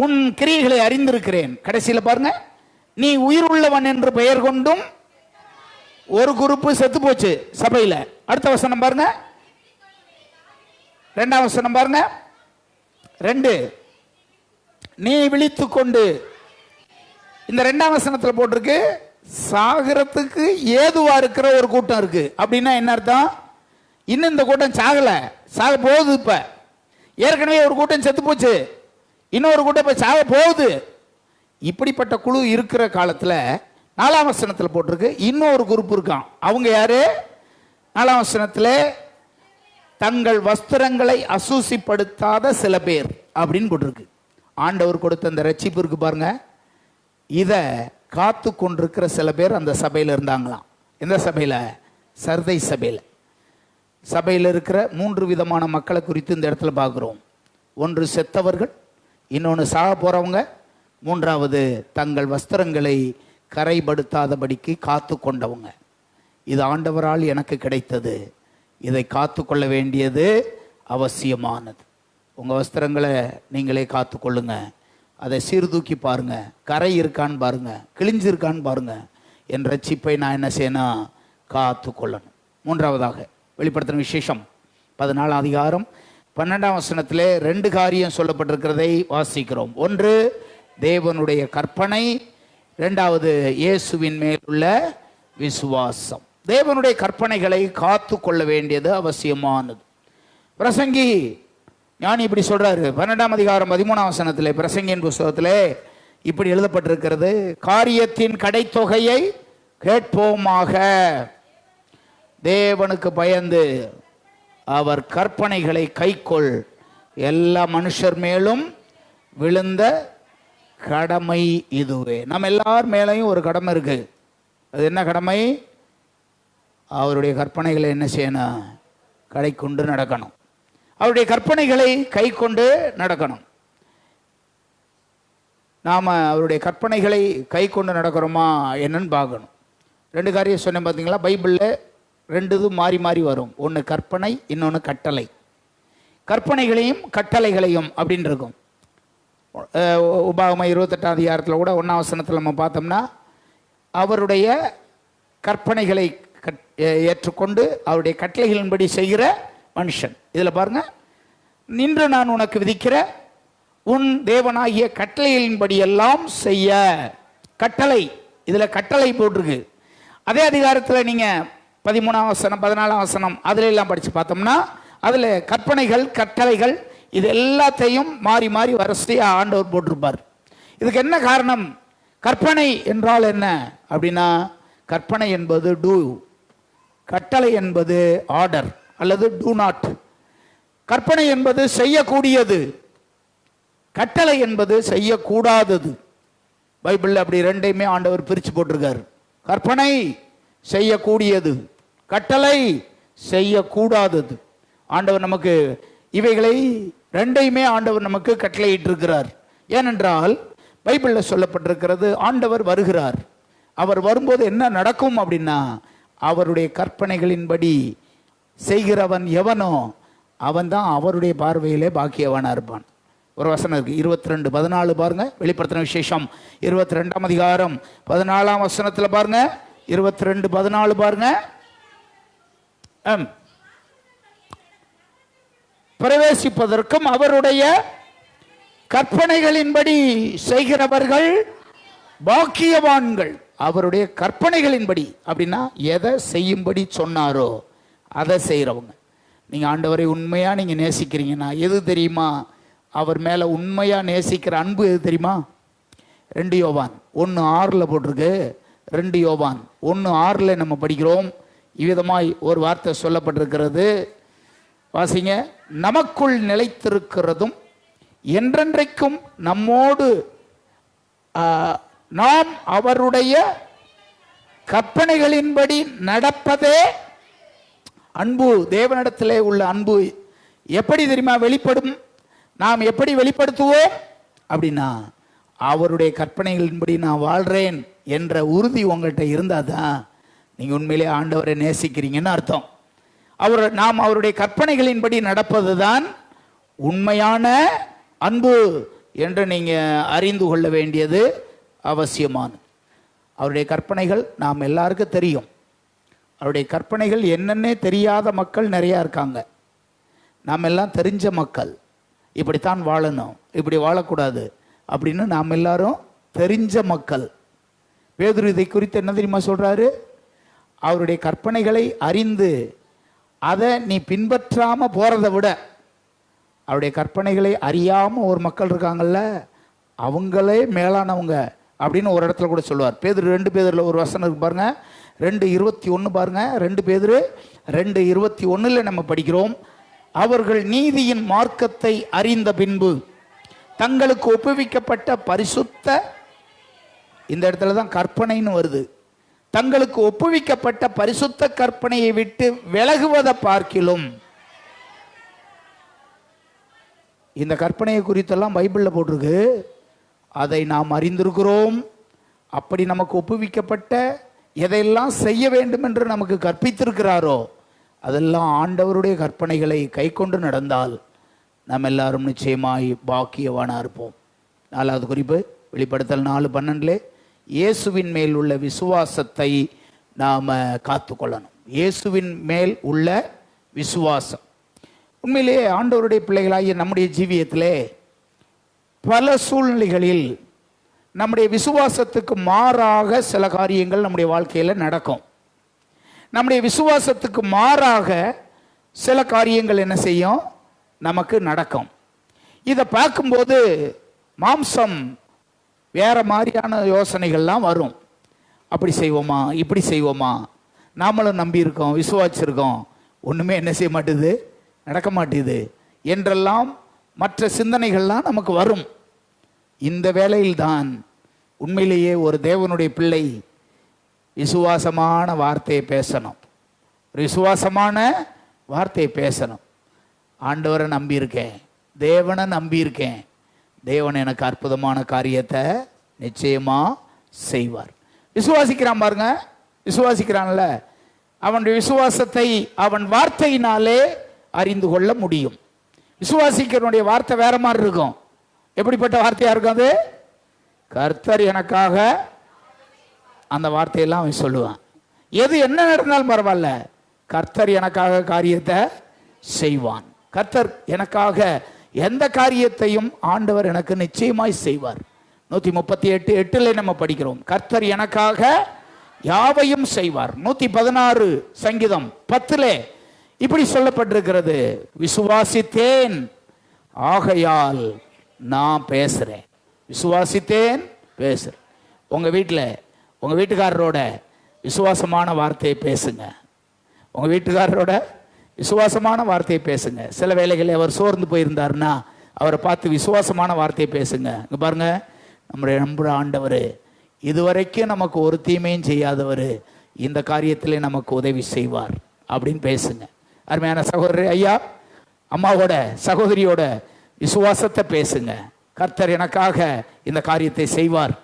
உன் கிரியைகளை அறிந்திருக்கிறேன். கடைசியில் பாருங்க, நீ உயிர் உள்ளவன் என்று பெயர் கொண்டும் ஒரு குரூப்பு செத்து போச்சு சபையில. அடுத்த வசனம் பாருங்க, 2ஆம் வசனம் பாருங்க. 2 நீ விழித்து கொண்டு. இந்த 2ஆம் வசனத்தில் போட்டிருக்கு சாகரத்துக்கு ஏதுவா இருக்கிற ஒரு கூட்டம் இருக்கு. அப்படின்னா என்ன அர்த்தம்? இன்னும் இந்த கூட்டம் சாகல, சாக போகுது. இப்ப ஏற்கனவே ஒரு கூட்டம் செத்து போச்சு, இன்னொரு கூட்டம் இப்ப சாக போகுது. இப்படிப்பட்ட குழு இருக்கிற காலத்துல 4ஆம் வசனத்தில் போட்டிருக்கு இன்னொரு குரூப் இருக்கான். அவங்க யாரு? 4ஆம் வசனத்தில் தங்கள் வஸ்திரங்களை அசூசிப்படுத்தாத சில பேர் அப்படின்னு போட்டிருக்கு. ஆண்டவர் கொடுத்த அந்த ரட்சிப்பு இருக்கு பாருங்க, இதை காத்து கொண்டிருக்கிற சில பேர் அந்த சபையில் இருந்தாங்களாம். எந்த சபையில்? சர்தை சபையில். சபையில் இருக்கிற 3 விதமான மக்களை குறித்து இந்த இடத்துல பார்க்குறோம். ஒன்று செத்தவர்கள், இன்னொன்று சாக போறவங்க, 3வது தங்கள் வஸ்திரங்களை கரைபடுத்தாதபடிக்கு காத்து கொண்டவங்க. இது ஆண்டவரால் எனக்கு கிடைத்தது, இதை காத்து கொள்ள வேண்டியது அவசியமானது. உங்கள் வஸ்திரங்களை நீங்களே காத்து கொள்ளுங்க. அதை சீர்தூக்கி பாருங்க, கரை இருக்கான்னு பாருங்க, கிழிஞ்சிருக்கான்னு பாருங்க. என் ரட்சிப்பை நான் என்ன செய்யணும்? காத்து கொள்ளணும். 3வதாக வெளிப்படுத்தின விசேஷம் 14ஆம் அதிகாரம் 12ஆம் வசனத்திலே 2 காரியம் சொல்லப்பட்டிருக்கிறதை வாசிக்கிறோம். ஒன்று தேவனுடைய கற்பனை, 2வது இயேசுவின் மேல் உள்ள விசுவாசம். தேவனுடைய கற்பனைகளை காத்து கொள்ள வேண்டியது அவசியமானது. பிரசங்கி ஞானி இப்படி சொல்றாரு. 12ஆம் அதிகாரம் 13ஆம் வசனத்திலே பிரசங்கியின் புஸ்தகத்திலே இப்படி எழுதப்பட்டிருக்கிறது, காரியத்தின் கடைத்தொகையை கேட்போமாக, தேவனுக்கு பயந்து அவர் கற்பனைகளை கைக்கொள், எல்லா மனுஷர் மேலும் விழுந்த கடமை இதுவே. நம்ம எல்லார் மேலையும் ஒரு கடமை இருக்கு. அது என்ன கடமை? அவருடைய கற்பனைகளை என்ன செய்யணும்? கடை கொண்டு நடக்கணும். அவருடைய கற்பனைகளை கை கொண்டு நடக்கணும். நாம அவருடைய கற்பனைகளை கை கொண்டு நடக்கிறோமா என்னன்னு பார்க்கணும். 2 காரியம் சொன்னேன் பார்த்தீங்களா? பைபிளில் 2 மாறி மாறி வரும். ஒன்று கற்பனை, இன்னொன்று கட்டளை. கற்பனைகளையும் கட்டளைகளையும் அப்படின்னு இருக்கும். உபாகமம் 28ஆம் அதிகாரத்தில் கூட 1ஆம் வசனத்தில் நம்ம பார்த்தோம்னா, அவருடைய கற்பனைகளை ஏற்றுக்கொண்டு அவருடைய கட்டளைகளின்படி செய்கிற மனுஷன். இதில் பாருங்க, நின்று நான் உனக்கு விதிக்கிற உன் தேவனாகிய கட்டளைகளின்படி எல்லாம் செய்ய. கட்டளை, இதில் கட்டளை போட்டிருக்கு. அதே அதிகாரத்தில் நீங்கள் 13ஆம் வசனம் 14ஆம் வசனம் அதில் எல்லாம் படித்து பார்த்தோம்னா, அதில் கற்பனைகள் கட்டளைகள் இது எல்லாத்தையும் மாறி மாறி வரிசையாக ஆண்டவர் போட்டிருப்பார். இதுக்கு என்ன காரணம்? கற்பனை என்றால் என்ன அப்படின்னா, கற்பனை என்பது டூ, கட்டளை என்பது ஆர்டர் அல்லது டூ நாட். கற்பனை என்பது செய்யக்கூடியது, கட்டளை என்பது செய்யக்கூடாதது. பைபிளில் அப்படி ரெண்டையுமே ஆண்டவர் பிரித்து போட்டிருக்காரு. கற்பனை செய்யக்கூடியது, கட்டளை செய்யக்கூடாதது. ஆண்டவர் நமக்கு இவைகளை ரெண்டையுமே ஆண்டவர் நமக்கு கட்டளையிட்டு இருக்கிறார். ஏனென்றால் பைபிளில் சொல்லப்பட்டிருக்கிறது, ஆண்டவர் வருகிறார். அவர் வரும்போது என்ன நடக்கும் அப்படின்னா, அவருடைய கற்பனைகளின்படி செய்கிறவன் எவனோ அவன் தான் அவருடைய பார்வையிலே பாக்கியவானா இருப்பான். ஒரு வசனம் இருக்கு, 22:14 பாருங்க. வெளிப்படுத்தின விசேஷம் 22ஆம் அதிகாரம் 14ஆம் வசனத்தில் பாருங்க. 22:14 பாருங்க. பிரவேசிப்பதற்கும் அவருடைய கற்பனைகளின்படி செய்கிறவர்கள் பாக்கியவான்கள். அவருடைய கற்பனைகளின்படி அப்படின்னா எதை செய்யும்படி சொன்னாரோ அதை செய்கிறவங்க. நீங்கள் ஆண்டவரை உண்மையாக நீங்கள் நேசிக்கிறீங்கன்னா எது தெரியுமா? அவர் மேலே உண்மையாக நேசிக்கிற அன்பு எது தெரியுமா? 2 யோவான் 1:6 போட்டிருக்கு. 2 யோவான் 1:6 நம்ம படிக்கிறோம். இவ்விதமாய் ஒரு வார்த்தை சொல்லப்பட்டிருக்கிறது, வாசிங்க. நமக்குள் நிலைத்திருக்கிறதும் என்றென்றைக்கும் நம்மோடு நாம் அவருடைய கற்பனைகளின்படி நடப்பதே அன்பு. தேவனிடத்திலே உள்ள அன்பு எப்படி தெரியுமா வெளிப்படும்? நாம் எப்படி வெளிப்படுத்துவோம் அப்படின்னா, அவருடைய கற்பனைகளின்படி நான் வாழ்றேன் என்ற உறுதி உங்கள்கிட்ட இருந்தால் தான் நீங்கள் உண்மையிலே ஆண்டவரை நேசிக்கிறீங்கன்னு அர்த்தம். நாம் அவருடைய கற்பனைகளின்படி நடப்பது தான் உண்மையான அன்பு என்று நீங்கள் அறிந்து கொள்ள வேண்டியது அவசியமானது. அவருடைய கற்பனைகள் நாம் எல்லாருக்கும் தெரியும். அவருடைய கற்பனைகள் என்னன்னே தெரியாத மக்கள் நிறையா இருக்காங்க. நாம் எல்லாம் தெரிஞ்ச மக்கள். இப்படித்தான் வாழணும், இப்படி வாழக்கூடாது அப்படின்னு நாம் எல்லாரும் தெரிஞ்ச மக்கள். பேதுரு இதை குறித்து என்ன தெரியுமா சொல்கிறாரு? அவருடைய கற்பனைகளை அறிந்து அதை நீ பின்பற்றாமல் போகிறத விட, அவருடைய கற்பனைகளை அறியாமல் ஒரு மக்கள் இருக்காங்கல்ல, அவங்களே மேலானவங்க அப்படின்னு ஒரு இடத்துல கூட சொல்லுவார். பேதுரு 2 பேதுருல ஒரு வசனம் இருக்கு பாருங்க. 2:21 பாருங்க. 2 பேதுரு 2:21 நம்ம படிக்கிறோம். அவர்கள் நீதியின் மார்க்கத்தை அறிந்த பின்பு தங்களுக்கு ஒப்புவிக்கப்பட்ட பரிசுத்த, இந்த இடத்துல தான் கற்பனைன்னு வருது, தங்களுக்கு ஒப்புவிக்கப்பட்ட பரிசுத்த கற்பனையை விட்டு விலகுவதை பார்க்கிலும். இந்த கற்பனையை குறித்தெல்லாம் பைபிளில் போட்டிருக்கு. அதை நாம் அறிந்திருக்கிறோம். அப்படி நமக்கு ஒப்புவிக்கப்பட்ட எதையெல்லாம் செய்ய வேண்டும் என்று நமக்கு கற்பித்திருக்கிறாரோ அதெல்லாம் ஆண்டவருடைய கற்பனைகளை கை கொண்டு நடந்தால் நாம் எல்லாரும் நிச்சயமாய் பாக்கியவானா இருப்போம். 4வது குறிப்பு, வெளிப்படுத்தல் 4:12, இயேசுவின் மேல் உள்ள விசுவாசத்தை நாம் காத்துக்கொள்ளணும். இயேசுவின் மேல் உள்ள விசுவாசம். உண்மையிலேயே ஆண்டவருடைய பிள்ளைகளாகிய நம்முடைய ஜீவியத்திலே பல சூழ்நிலைகளில் நம்முடைய விசுவாசத்துக்கு மாறாக சில காரியங்கள் நம்முடைய வாழ்க்கையில் நடக்கும். நம்முடைய விசுவாசத்துக்கு மாறாக சில காரியங்கள் என்ன செய்யும்? நமக்கு நடக்கும். இதை பார்க்கும்போது மாம்சம் வேற மாதிரியான யோசனைகள்லாம் வரும். அப்படி செய்வோமா, இப்படி செய்வோமா, நாமளும் நம்பியிருக்கோம், விசுவாசிருக்கோம், ஒன்றுமே என்ன செய்ய மாட்டேது, நடக்க மாட்டேது என்றெல்லாம் மற்ற சிந்தனைகள்லாம் நமக்கு வரும். இந்த வேளையில்தான் உண்மையிலேயே ஒரு தேவனுடைய பிள்ளை விசுவாசமான வார்த்தையை பேசணும். விசுவாசமான வார்த்தையை பேசணும். ஆண்டவரை நம்பியிருக்கேன், தேவனை நம்பியிருக்கேன், தேவன் எனக்கு அற்புதமான காரியத்தை நிச்சயமா செய்வார். விசுவாசிக்கிறான் பாருங்க, விசுவாசிக்கிறான்ல, அவனுடைய விசுவாசத்தை அவன் வார்த்தையினாலே அறிந்து கொள்ள முடியும். விசுவாசிக்கிறவனுடைய வார்த்தை வேற மாதிரி இருக்கும். எப்படிப்பட்ட வார்த்தையா இருக்கும் அது? கர்த்தர் எனக்காக, அந்த வார்த்தையெல்லாம் அவன் சொல்லுவான். எது என்ன நடந்தாலும் பரவாயில்ல, கர்த்தர் எனக்காக காரியத்தை செய்வான். கர்த்தர் எனக்காக எந்த காரியத்தையும் ஆண்டவர் எனக்கு நிச்சயமாய் செய்வார். 138:8 நம்ம படிக்கிறோம், கர்த்தர் எனக்காக யாவையும் செய்வார். 116 சங்கீதம் 10 இப்படி சொல்லப்பட்டிருக்கிறது, விசுவாசித்தேன் ஆகையால் நான் பேசுறேன். விசுவாசித்தேன் பேசுறேன். உங்க வீட்டில் உங்க வீட்டுக்காரரோட விசுவாசமான வார்த்தையை பேசுங்க. உங்க வீட்டுக்காரரோட விசுவாசமான வார்த்தையை பேசுங்க. சில வேளைகளில் அவர் சோர்ந்து போயிருந்தாருன்னா அவரை பார்த்து விசுவாசமான வார்த்தையை பேசுங்க. இங்க பாருங்க, நம்முடைய நம்புகிற ஆண்டவர், இதுவரைக்கும் நமக்கு ஒரு தீமையும் செய்யாதவர், இந்த காரியத்திலே நமக்கு உதவி செய்வார் அப்படின்னு பேசுங்க. அருமையான சகோதரி ஐயா, அம்மாவோட சகோதரியோட விசுவாசத்தை பேசுங்க. கர்த்தர் எனக்காக இந்த காரியத்தை செய்வார்.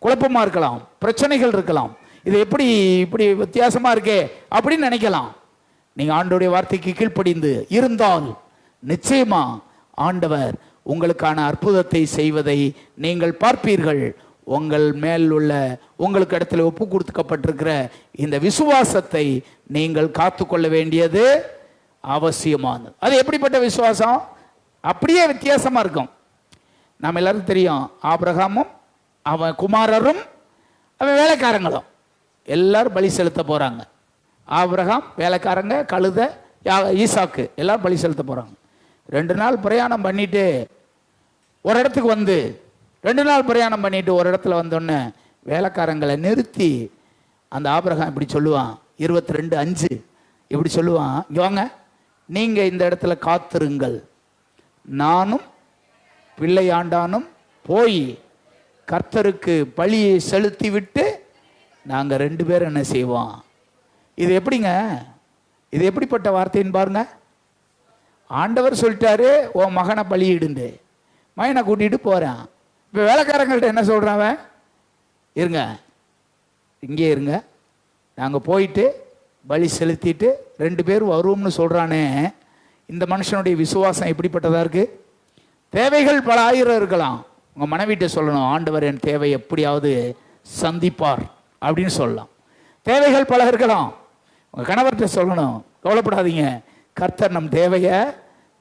குழப்பமா இருக்கலாம், பிரச்சனைகள் இருக்கலாம், இது எப்படி இப்படி வித்தியாசமா இருக்கே அப்படின்னு நினைக்கலாம். நீங்க ஆண்டவருடைய வார்த்தைக்கு கீழ்ப்படிந்து இருந்தால் நிச்சயமா ஆண்டவர் உங்களுக்கான அற்புதத்தை செய்வதை நீங்கள் பார்ப்பீர்கள். உங்கள் மேல் உள்ள உங்களுக்கு இடத்துல ஒப்பு கொடுக்கப்பட்டிருக்கிற இந்த விசுவாசத்தை நீங்கள் காத்துக்கொள்ள வேண்டியது அவசியமானது. அது எப்படிப்பட்ட விசுவாசம்? அப்படியே வித்தியாசமா இருக்கும். நம்ம எல்லாரும் தெரியும், ஆபிரகாமும் அவன் குமாரரும் அவன் வேலைக்காரங்களும் எல்லாரும் பலி செலுத்த போறாங்க. ஆபிரகாம், வேலைக்காரங்க, கழுத, ஈசாக்கு எல்லாரும் பலி செலுத்த போறாங்க. 2 நாள் பிரயாணம் பண்ணிட்டு ஒரு இடத்துக்கு வந்து 2 நாள் பிரயாணம் பண்ணிட்டு ஒரு இடத்துல வந்தோடனே வேலைக்காரங்களை நிறுத்தி அந்த ஆபிரகாம் இப்படி சொல்லுவான், 22:5 இப்படி சொல்லுவான், இங்க வாங்க, நீங்க இந்த இடத்துல காத்திருங்கள், நானும் பிள்ளையாண்டானும் போய் கர்த்தருக்கு பலியை செலுத்தி விட்டு நாங்க 2 பேரும் என்ன செய்வோம். இது எப்படிங்க? இது எப்படிப்பட்ட வார்த்தைன்னு பாருங்க. ஆண்டவர் சொல்லிட்டாரு, உன் மகனை பலியிடுண்டு, மகனை கூட்டிட்டு போறான். இப்ப வேலைக்காரங்கள்ட்ட என்ன சொல்றான்? இருங்க, இங்கே இருங்க, நாங்க போயிட்டு பலி செலுத்திட்டு 2 பேர் வருவோம்னு சொல்றானே. இந்த மனுஷனுடைய விசுவாசம் எப்படிப்பட்டதா இருக்கு? தேவைகள் பல ஆயிரம் இருக்கலாம். உங்க மனைவிட்ட சொல்லணும், ஆண்டவர் என் தேவை எப்படியாவது சந்திப்பார் அப்படின்னு சொல்லலாம். தேவைகள் பல இருக்கலாம். உங்க கணவர்கிட்ட சொல்லணும், கவலைப்படாதீங்க, கர்த்தர் நம் தேவையை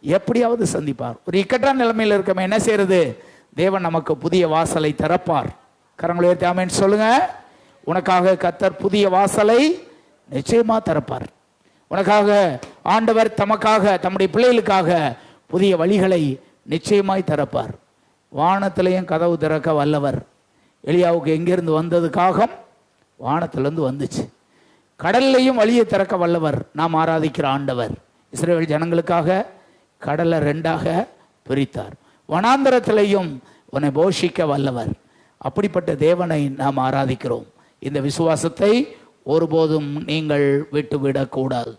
எப்படியாவது சந்திப்பார். ஒரு இக்கட்டான நிலைமையில் இருக்கமே, என்ன செய்யறது? தேவன் நமக்கு புதிய வாசலை திறப்பார். கரங்களை உயர்த்தி ஆமென் சொல்லுங்க. உனக்காக கர்த்தர் புதிய வாசலை நிச்சயமா திறப்பார். உனக்காக ஆண்டவர் தமக்காக, தம்முடைய பிள்ளைகளுக்காக புதிய வழிகளை நிச்சயமாய் திறப்பார். வானத்திலையும் கதவு திறக்க வல்லவர். எலியாவுக்கு எங்கிருந்து வந்தது? காகம் வானத்திலிருந்து வந்துச்சு. கடல்லையும் வழியை திறக்க வல்லவர் நாம் ஆராதிக்கிற ஆண்டவர். இஸ்ரவேல் ஜனங்களுக்காக கடலை 2ஆக பிரித்தார். வனாந்தரத்திலையும் உன்னை போஷிக்க வல்லவர். அப்படிப்பட்ட தேவனை நாம் ஆராதிக்கிறோம். இந்த விசுவாசத்தை ஒருபோதும் நீங்கள் விட்டுவிடக்கூடாது.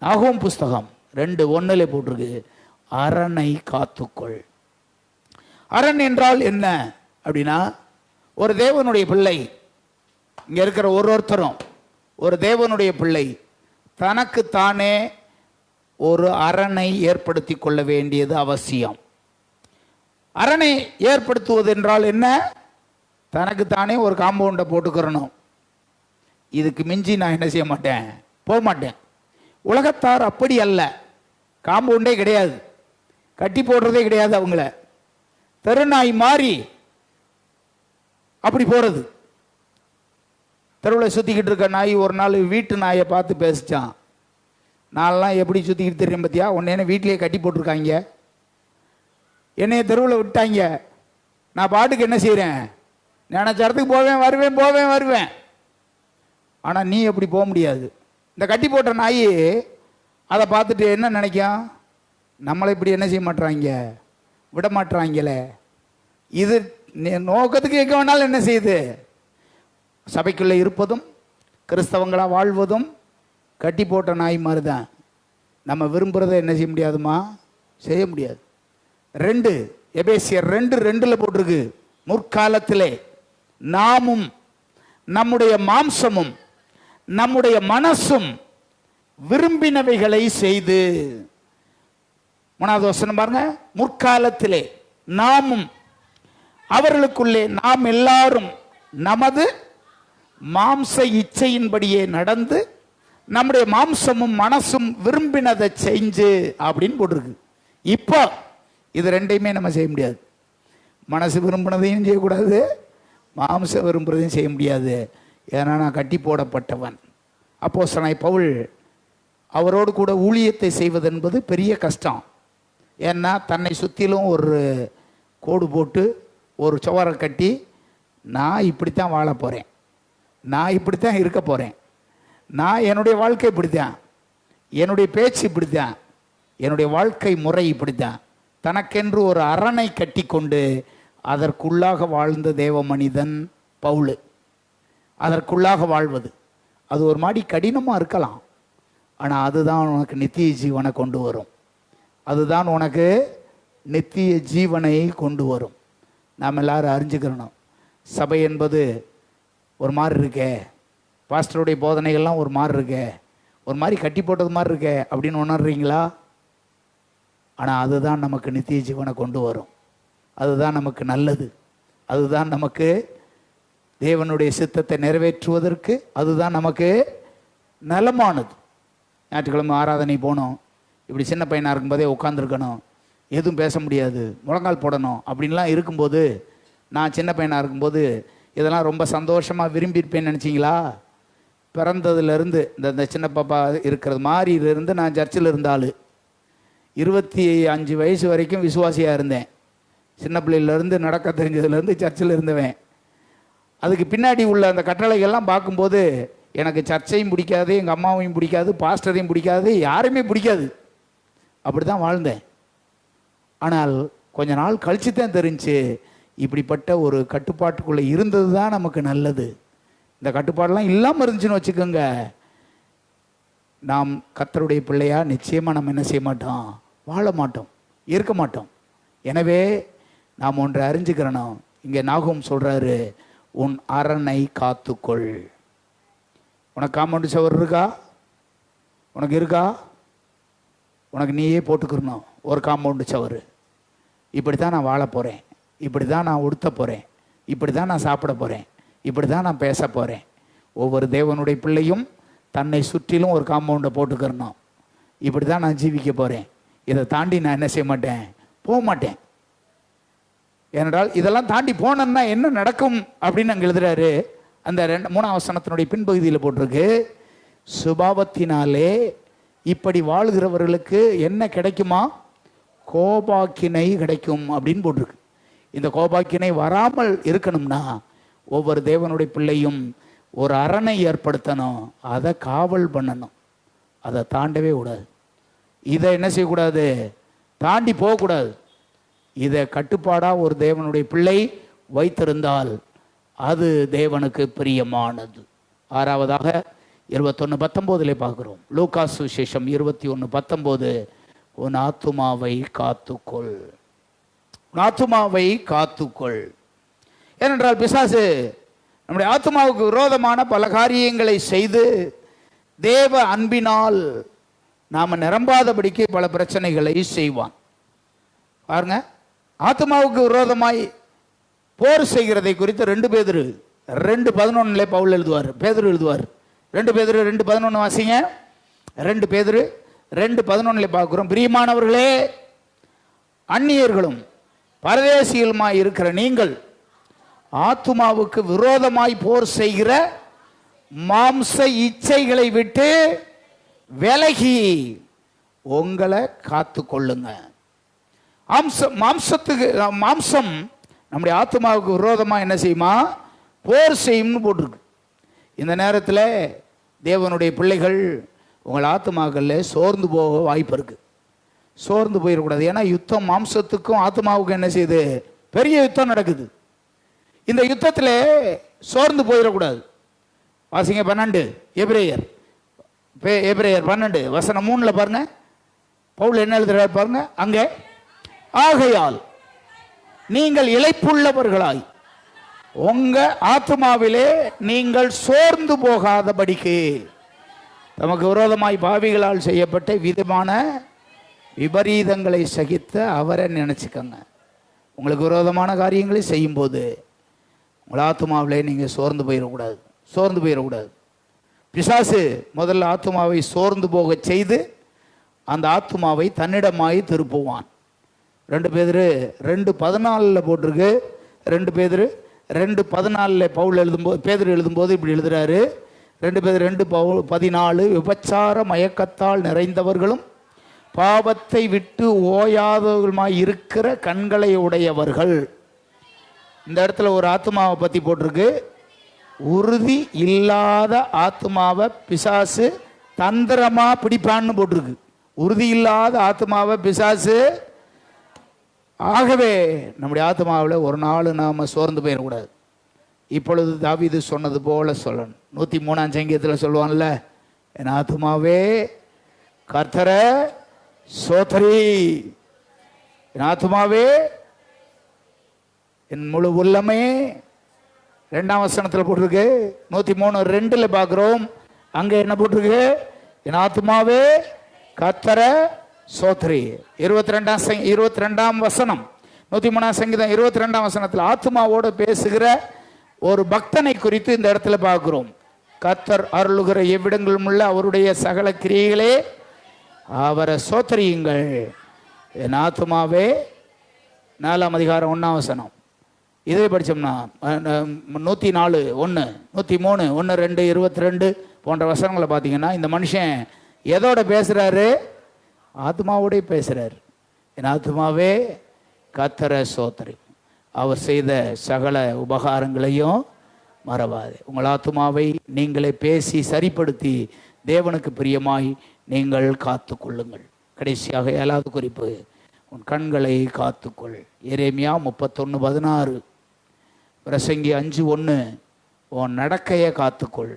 நாகூம் புஸ்தகம் 2:1 போட்டிருக்கு, அரணை காத்துக்கொள். அரண் என்றால் என்ன அப்படின்னா, ஒரு தேவனுடைய பிள்ளை, இங்க இருக்கிற ஒருத்தரும் ஒரு தேவனுடைய பிள்ளை தனக்கு தானே ஒரு அரணை ஏற்படுத்தி கொள்ள வேண்டியது அவசியம். அரணை ஏற்படுத்துவது என்றால் என்ன? தனக்கு தானே ஒரு காம்பவுண்டை போட்டுக்கிறணும். இதுக்கு மிஞ்சி நான் என்ன செய்ய மாட்டேன், போக மாட்டேன். உலகத்தார் அப்படி அல்ல. காம்பவுண்டே கிடையாது, கட்டி போடுறதே கிடையாது. அவங்கள தெருநாய் மாறி அப்படி போறது. தெருவில் சுத்திக்கிட்டு இருக்க நாய் ஒரு நாள் வீட்டு நாயை பார்த்து பேசிச்சான், நான்லாம் எப்படி சுத்திக்கிட்டு தெரியும் பத்தியா, உன்ன வீட்டிலேயே கட்டி போட்டிருக்காங்க, என்னைய தெருவில் விட்டாங்க, நான் பாட்டுக்கு என்ன செய்கிறேன், நினைச்ச இடத்துக்கு போவேன் வருவேன். ஆனால் நீ எப்படி போக முடியாது. இந்த கட்டி போட்ட நாய் அதை பார்த்துட்டு என்ன நினைக்கும், நம்மளை இப்படி என்ன செய்ய மாட்டுறாங்க, விட மாட்டுறாங்களே. இது நோக்கத்துக்கு எங்கே வேணாலும் என்ன செய்யுது, சபைக்குள்ளே இருப்பதும் கிறிஸ்தவங்களாக வாழ்வதும் கட்டி போட்ட நாய் மாதிரி தான். நம்ம விரும்புகிறத என்ன செய்ய முடியாதுமா, செய்ய முடியாது. 2 எபேசியர் 2:2 போட்டிருக்கு, முற்காலத்திலே நாமும் நம்முடைய மாம்சமும் நம்முடைய மனசும் விரும்பினவைகளை செய்து. 3வது வசனம் பாருங்க, முற்காலத்திலே நாமும் அவர்களுக்குள்ளே நாம் எல்லாரும் நமது மாம்ச இச்சையின்படியே நடந்து நம்முடைய மாம்சமும் மனசும் விரும்பினதை செஞ்சு அப்படின்னு போட்டிருக்கு. இப்போ இது 2ஐயுமே நம்ம செய்ய முடியாது. மனசு விரும்பினதையும் செய்யக்கூடாது, மாம்ச விரும்புறதையும் செய்ய முடியாது. ஏன்னா நான் கட்டி போடப்பட்டவன். அப்போஸ்தலனாகிய பவுல் அவரோடு கூட ஊழியத்தை செய்வது என்பது பெரிய கஷ்டம். ஏன்னா தன்னை சுற்றிலும் ஒரு கோடு போட்டு ஒரு சுவரை கட்டி, நான் இப்படித்தான் வாழ போகிறேன், நான் இப்படித்தான் இருக்க போகிறேன், நான் என்னுடைய வாழ்க்கை இப்படித்தான், என்னுடைய பேச்சு இப்படித்தான், என்னுடைய வாழ்க்கை முறை இப்படித்தான், தனக்கென்று ஒரு அரணை கட்டி கொண்டு அதற்குள்ளாக வாழ்ந்த தேவ மனிதன் பவுல். அதற்குள்ளாக வாழ்வது அது ஒரு மாதிரி கடினமாக இருக்கலாம், ஆனால் அதுதான் உனக்கு நித்திய ஜீவனை கொண்டு வரும். அதுதான் உனக்கு நித்திய ஜீவனை கொண்டு வரும். நாம் எல்லாரும் அறிஞ்சுக்கிறணும். சபை என்பது ஒரு மாதிரி இருக்கே, பாஸ்டருடைய போதனைகள்லாம் ஒரு மாதிரி இருக்கே, ஒரு மாதிரி கட்டி போட்டது மாதிரி இருக்கே அப்படின்னு உணர்றீங்களா? ஆனால் அதுதான் நமக்கு நித்திய ஜீவனை கொண்டு வரும். அதுதான் நமக்கு நல்லது. அதுதான் நமக்கு தேவனுடைய சித்தத்தை நிறைவேற்றுவதற்கு அதுதான் நமக்கு நலமானது. ஞாயிற்றுக்கிழமை ஆராதனை போனோம், இப்படி சின்ன பையனாக இருக்கும்போதே உட்காந்துருக்கணும், எதுவும் பேச முடியாது, முழங்கால் போடணும் அப்படின்லாம் இருக்கும்போது, நான் சின்ன பையனாக இருக்கும்போது இதெல்லாம் ரொம்ப சந்தோஷமாக விரும்பியிருப்பேன்னு நினச்சிங்களா? பிறந்ததுலேருந்து இந்த சின்ன பாப்பா இருக்கிறது மாதிரிலேருந்து நான் சர்ச்சில் இருந்தாலும் 25 வயசு வரைக்கும் விசுவாசியாக இருந்தேன். சின்ன பிள்ளையிலேருந்து நடக்க தெரிஞ்சதுலேருந்து சர்ச்சில் இருந்தவன். அதுக்கு பின்னாடி உள்ள அந்த கட்டளைகள்லாம் பார்க்கும்போது எனக்கு சர்ச்சையும் பிடிக்காது, எங்கள் அம்மாவையும் பிடிக்காது, பாஸ்டரையும் பிடிக்காது, யாருமே பிடிக்காது. அப்படி தான் வாழ்ந்தேன். ஆனால் கொஞ்ச நாள் கழித்து தான் தெரிஞ்சு இப்படிப்பட்ட ஒரு கட்டுப்பாட்டுக்குள்ளே இருந்தது தான் நமக்கு நல்லது. இந்த கட்டுப்பாடெல்லாம் இல்லாமல் இருந்துச்சுன்னு வச்சுக்கோங்க, நாம் கர்த்தருடைய பிள்ளையா நிச்சயமாக நம்ம என்ன செய்ய மாட்டோம், வாழ மாட்டோம், இருக்க மாட்டோம். எனவே நாம் ஒன்றை அறிஞ்சுக்கிறணும். இங்கே நாகும் சொல்கிறாரு, உன் அரணை காத்துக்கொள். உனக்கு காம்பவுண்டு சவர் இருக்கா? உனக்கு இருக்கா? உனக்கு நீயே போட்டுக்கிறணும் ஒரு காம்பவுண்டு சவர். இப்படி தான் நான் வாழ போகிறேன், இப்படி தான் நான் உடுத்த போகிறேன், இப்படி தான் நான் சாப்பிட போகிறேன், இப்படி தான் நான் பேச போகிறேன். ஒவ்வொரு தேவனுடைய பிள்ளையும் தன்னை சுற்றிலும் ஒரு காம்பவுண்டை போட்டுக்கிறணும். இப்படி தான் நான் ஜீவிக்க போகிறேன், இதை தாண்டி நான் என்ன செய்ய மாட்டேன், போக மாட்டேன். ஏனென்றால் இதெல்லாம் தாண்டி போனேன்னா என்ன நடக்கும் அப்படின்னு அங்கே எழுதுறாரு. அந்த 3ஆம் வசனத்தினுடைய பின்பகுதியில் போட்டிருக்கு, சுபாவத்தினாலே இப்படி வாழ்கிறவர்களுக்கு என்ன கிடைக்குமா, கோபாக்கினை கிடைக்கும் அப்படின்னு போட்டிருக்கு. இந்த கோபாக்கினை வராமல் இருக்கணும்னா ஒவ்வொரு தேவனுடைய பிள்ளையும் ஒரு அரணை ஏற்படுத்தணும், அதை காவல் பண்ணணும், அதை தாண்டவே கூடாது. இதை என்ன செய்யக்கூடாது, தாண்டி போகக்கூடாது. இதை கட்டுப்பாடாக ஒரு தேவனுடைய பிள்ளை வைத்திருந்தால் அது தேவனுக்கு பிரியமானது. 6வதாக 21:19 பார்க்கிறோம். லூக்கா சுவிசேஷம் 21:19, உன் ஆத்துமாவை காத்துக்கொள், உன் ஆத்துமாவை காத்துக்கொள். ஏனென்றால் பிசாசு நம்முடைய ஆத்துமாவுக்கு விரோதமான பல காரியங்களை செய்து தேவ அன்பினால் நாம் நிரம்பாதபடிக்கு பல பிரச்சனைகளை செய்வான். பாருங்க, ஆத்துமாவுக்கு விரோதமாய் போர் செய்கிறதை குறித்து 2 பேதுரு 2:11 பவுல் எழுதுவார், பேதுரு எழுதுவார். 2 பேதுரு 2:11 வாசிங்க. 2 பேதுரு 2:11 பார்க்கிறோம். பிரியமானவர்களே, அந்நியர்களும் பரதேசிகளுமாய் இருக்கிற நீங்கள் ஆத்துமாவுக்கு விரோதமாய் போர் செய்கிற மாம்ச இச்சைகளை விட்டு விலகி உங்களை காத்து கொள்ளுங்க. மாம்சம் நம்முடைய ஆத்துமாவுக்கு விரோதமாக என்ன செய்யுமா, போர் செய்யும்னு போட்டிருக்கு. இந்த நேரத்தில் தேவனுடைய பிள்ளைகள் உங்கள் ஆத்துமாக்களில் சோர்ந்து போக வாய்ப்பு இருக்கு. சோர்ந்து போயிடக்கூடாது. ஏன்னா யுத்தம் மாம்சத்துக்கும் ஆத்துமாவுக்கும் என்ன செய்யுது, பெரிய யுத்தம் நடக்குது. இந்த யுத்தத்தில் சோர்ந்து போயிடக்கூடாது. வாசிங்க 12 எபிரேயர் 12:3 பாருங்க, பவுல் என்ன எழுதுறாரு பாருங்க அங்கே. ஆகையால் நீங்கள் இளைப்புள்ளவர்களாய் உங்க ஆத்துமாவிலே நீங்கள் சோர்ந்து போகாதபடிக்கு தமக்கு விரோதமாய் பாவிகளால் செய்யப்பட்ட விதமான விபரீதங்களை சகித்த அவரை நினைச்சுக்கங்க. உங்களுக்கு விரோதமான காரியங்களை செய்யும்போது உங்கள் ஆத்துமாவிலே நீங்கள் சோர்ந்து போயிடக்கூடாது. பிசாசு முதல்ல ஆத்துமாவை சோர்ந்து போக செய்து அந்த ஆத்துமாவை தன்னிடமாய் திருப்புவான். 2 பேதுரு 2:14 போட்டிருக்கு. 2 பேதுரு 2:14 பவுல் எழுதும்போது, பேதுரு எழுதும்போது இப்படி எழுதுறாரு. 2 பேதுரு 2:14, விபச்சார மயக்கத்தால் நிறைந்தவர்களும் பாவத்தை விட்டு ஓயாதவர்களுமாய் இருக்கிற கண்களை உடையவர்கள். இந்த இடத்துல ஒரு ஆத்துமாவை பற்றி போட்டிருக்கு. உறுதி இல்லாத ஆத்துமாவை பிசாசு தந்திரமா பிடிப்பான்னு போட்டிருக்கு. உறுதி இல்லாத ஆத்துமாவை பிசாசு ஆகவே நம்முடைய ஆத்மாவில் ஒரு நாள் நாம் சோர்ந்து போயிடக்கூடாது. இப்பொழுது தாவீது சொன்னது போல சொல்லணும். 103ஆம் சங்கீதத்தில் சொல்லுவான்ல, என் ஆத்மாவே கர்த்தரை சோதரி, என் ஆத்மாவே என் முழு உள்ளமே. 2ஆம் வசனத்தில் போட்டிருக்கு. 103:2 பார்க்கிறோம். அங்கே என்ன போட்டிருக்கு? என் ஆத்மாவே கர்த்தரை சோத்ரி. 22ஆம் வசனம், 103ஆம் சங்கீதம் 22ஆம் வசனத்தில் ஆத்மாவோடு பேசுகிற ஒரு பக்தனை குறித்து இந்த இடத்துல பார்க்கிறோம். கர்த்தர் அருளுகிற எவ்விடங்களும் உள்ள அவருடைய சகல கிரியைகளே அவரை சோத்தரியுங்கள். என் ஆத்மாவே. 4ஆம் அதிகாரம் 1ஆம் வசனம். இதே படித்தோம்னா 104:1, 103, 1, 2, 22 போன்ற வசனங்களை பார்த்தீங்கன்னா இந்த மனுஷன் எதோட பேசுகிறாரு? ஆத்மாவோட பேசுகிறார். என் ஆத்மாவே கர்த்தரை சோத்தரி, அவர் செய்த சகல உபகாரங்களையும் மறவாது. உங்கள் ஆத்மாவை நீங்களே பேசி சரிப்படுத்தி தேவனுக்கு பிரியமாய் நீங்கள் காத்து கொள்ளுங்கள். கடைசியாக 7வது குறிப்பு, உன் கண்களை காத்துக்கொள். எரேமியா 31:16, பிரசங்கி 5:1, உன் நடக்கையை காத்துக்கொள்.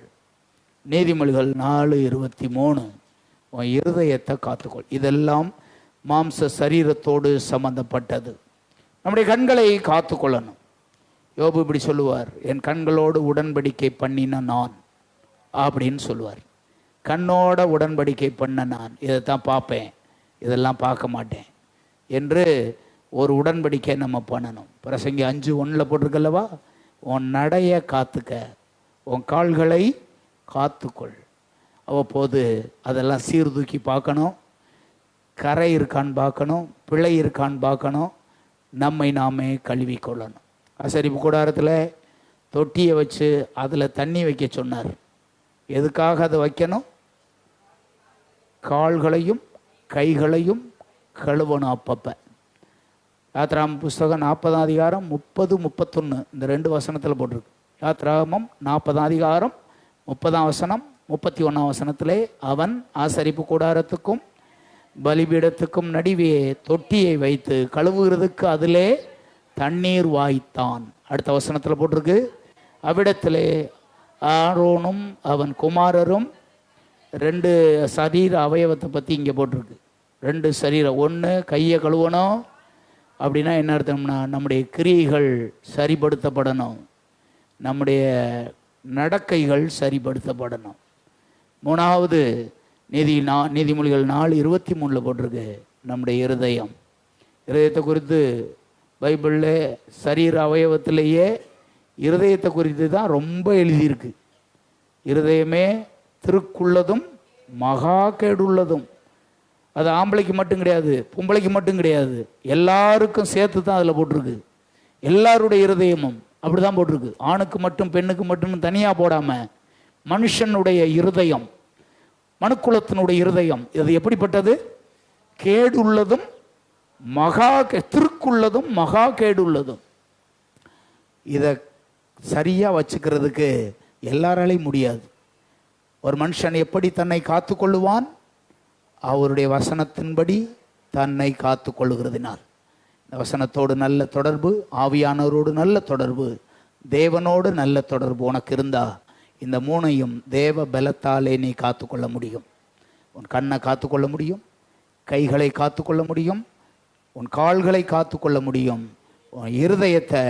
நீதிமொழிகள் 4:23, உன் இருதயத்தை காத்துக்கொள். இதெல்லாம் மாம்ச சரீரத்தோடு சம்பந்தப்பட்டது. நம்முடைய கண்களை காத்து கொள்ளணும். யோபு இப்படி சொல்லுவார், என் கண்களோடு உடன்படிக்கை பண்ணின நான் அப்படின்னு சொல்லுவார். கண்ணோட உடன்படிக்கை பண்ண நான், இதைத்தான் பார்ப்பேன், இதெல்லாம் பார்க்க மாட்டேன் என்று ஒரு உடன்படிக்கை நம்ம பண்ணணும். பிரசங்கி 5:1 போட்டிருக்கல்லவா, உன் நடைய காத்துக்க, உன் கால்களை காத்துக்கொள். அவ்வப்போது அதெல்லாம் சீர்தூக்கி பார்க்கணும், கரை இருக்கான்னு பார்க்கணும், பிழை இருக்கான்னு பார்க்கணும், நம்மை நாமே கழுவி கொள்ளணும். ஆசரிப்பு கூடாரத்தில் தொட்டியை வச்சு அதில் தண்ணி வைக்க சொன்னார். எதுக்காக அதை வைக்கணும்? கால்களையும் கைகளையும் கழுவணும் அப்பப்போ. யாத்ராமம் புஸ்தகம் 40ஆம் அதிகாரம் 30, 31 இந்த 2 வசனத்தில் போட்டிருக்கு. யாத்ராமம் 40ஆம் அதிகாரம் 30ஆம் வசனம், 31ஆம் வசனத்திலே அவன் ஆசரிப்பு கூடாரத்துக்கும் பலிபீடத்துக்கும் நடுவே தொட்டியை வைத்து கழுவுகிறதுக்கு அதிலே தண்ணீர் வாய்த்தான். அடுத்த வசனத்தில் போட்டிருக்கு, அவ்விடத்திலே ஆரோனும் அவன் குமாரரும் 2 சரீர அவயவத்தை பற்றி இங்கே போட்டிருக்கு. 2 சரீரம். 1 கையை கழுவணும். அப்படின்னா என்ன அர்த்தம்னா, நம்முடைய கிரியைகள் சரிப்படுத்தப்படணும், நம்முடைய நடக்கைகள் சரிப்படுத்தப்படணும். 3வது நீதிமொழிகள் 4:23 போட்டிருக்கு, நம்முடைய இருதயத்தை குறித்து பைபிளில் சரீர அவயவத்திலேயே இருதயத்தை குறித்து தான் ரொம்ப எழுதியிருக்கு. இருதயமே திருக்குள்ளதும் மகா கேடுள்ளதும். அது ஆம்பளைக்கு மட்டும் கிடையாது, பொம்பளைக்கு மட்டும் கிடையாது, எல்லாருக்கும் சேர்த்து தான் அதில் போட்டிருக்கு. எல்லாருடைய இருதயமும் அப்படி தான் போட்டிருக்கு. ஆணுக்கு மட்டும் பெண்ணுக்கு மட்டும் தனியாக போடாமல் மனுஷனுடைய இருதயம், மனுக்குலத்தினுடைய இருதயம் இது எப்படிப்பட்டது? கேடுள்ளதும் திருக்குள்ளதும் மகா கேடுள்ளதும். இதை சரியாக வச்சுக்கிறதுக்கு எல்லாராலையும் முடியாது. ஒரு மனுஷன் எப்படி தன்னை காத்து கொள்ளுவான்? அவருடைய வசனத்தின்படி தன்னை காத்து கொள்ளுகிறதினால். இந்த வசனத்தோடு நல்ல தொடர்பு, ஆவியானவரோடு நல்ல தொடர்பு, தேவனோடு நல்ல தொடர்பு உனக்கு இருந்தா இந்த 3ஐயும் தேவ பலத்தாலே நீ காத்துக்கொள்ள முடியும். உன் கண்ணை காத்துக்கொள்ள முடியும், கைகளை காத்துக்கொள்ள முடியும், உன் கால்களை காத்துக்கொள்ள முடியும், உன் இருதயத்தை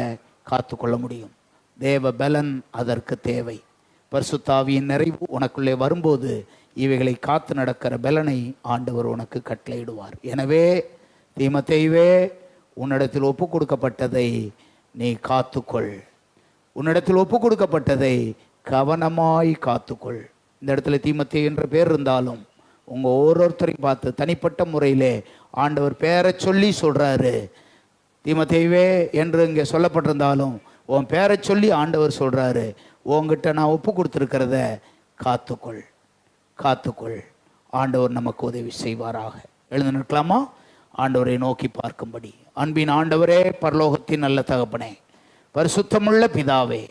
காத்துக்கொள்ள முடியும். தேவ பலன் அதற்கு தேவை. பரிசுத்த ஆவியின் நிறைவு உனக்குள்ளே வரும்போது இவைகளை காத்து நடக்கிற பலனை ஆண்டவர் உனக்கு கட்டளையிடுவார். எனவே தீமோத்தேயுவே, உன்னிடத்தில் ஒப்பு கொடுக்கப்பட்டதை நீ காத்துக்கொள். உன்னிடத்தில் ஒப்பு கொடுக்கப்பட்டதை கவனமாய் காத்துக்கொள். இந்த இடத்துல தீமோத்தேயு என்ற பேர் இருந்தாலும் உங்கள் ஒவ்வொருத்தரையும் பார்த்து தனிப்பட்ட முறையிலே ஆண்டவர் பேரை சொல்லி சொல்கிறாரு. தீமோத்தேயுவே என்று இங்கே சொல்லப்பட்டிருந்தாலும் உன் பேரை சொல்லி ஆண்டவர் சொல்கிறாரு, உங்ககிட்ட நான் ஒப்பு கொடுத்துருக்கிறத காத்துக்கொள், காத்துக்கொள். ஆண்டவர் நமக்கு உதவி செய்வாராக. எழுந்து நிற்கலாமா? ஆண்டவரை நோக்கி பார்க்கும்படி. அன்பின் ஆண்டவரே, பரலோகத்தின் நல்ல தகப்பனே, பரிசுத்தமுள்ள பிதாவே,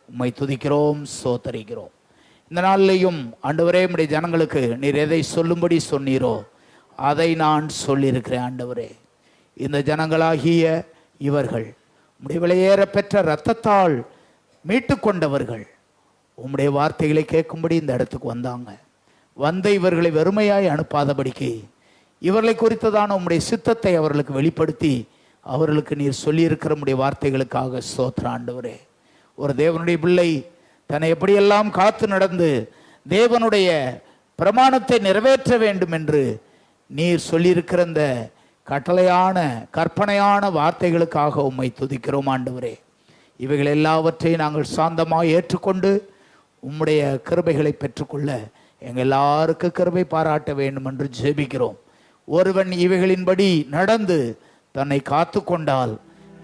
உம்மை துதிக்கிறோம், ஸ்தோத்தரிக்கிறோம். இந்த நாளிலேயும் ஆண்டவரே, நம்முடைய ஜனங்களுக்கு நீர் எதை சொல்லும்படி சொன்னீரோ அதை நான் சொல்லியிருக்கிறேன். ஆண்டவரே, இந்த ஜனங்களாகிய இவர்கள் உம்முடைய விலையேற பெற்ற இரத்தத்தால் மீட்டு கொண்டவர்கள் உம்முடைய வார்த்தைகளை கேட்கும்படி இந்த இடத்துக்கு வந்தாங்க. வந்த இவர்களை வெறுமையாய் அனுப்பாதபடிக்கு இவர்களை குறித்ததான உம்முடைய சித்தத்தை அவர்களுக்கு வெளிப்படுத்தி அவர்களுக்கு நீர் சொல்லியிருக்கிற உம்முடைய வார்த்தைகளுக்காக ஸ்தோத்திரம் ஆண்டவரே. ஒரு தேவனுடைய பிள்ளை தன்னை எப்படியெல்லாம் காத்து நடந்து தேவனுடைய பிரமாணத்தை நிறைவேற்ற வேண்டும் என்று நீர் சொல்லியிருக்கிற இந்த கட்டளையான கற்பனையான வார்த்தைகளுக்காக உம்மை துதிக்கிறோம் ஆண்டவரே. இவைகள் எல்லாவற்றையும் நாங்கள் சாந்தமாக ஏற்றுக்கொண்டு உம்முடைய கிருபைகளை பெற்றுக்கொள்ள எங்கள் எல்லாருக்கு கிருபை பாராட்ட வேண்டும் என்று ஜெபிக்கிறோம். ஒருவன் இவைகளின்படி நடந்து தன்னை காத்து கொண்டால்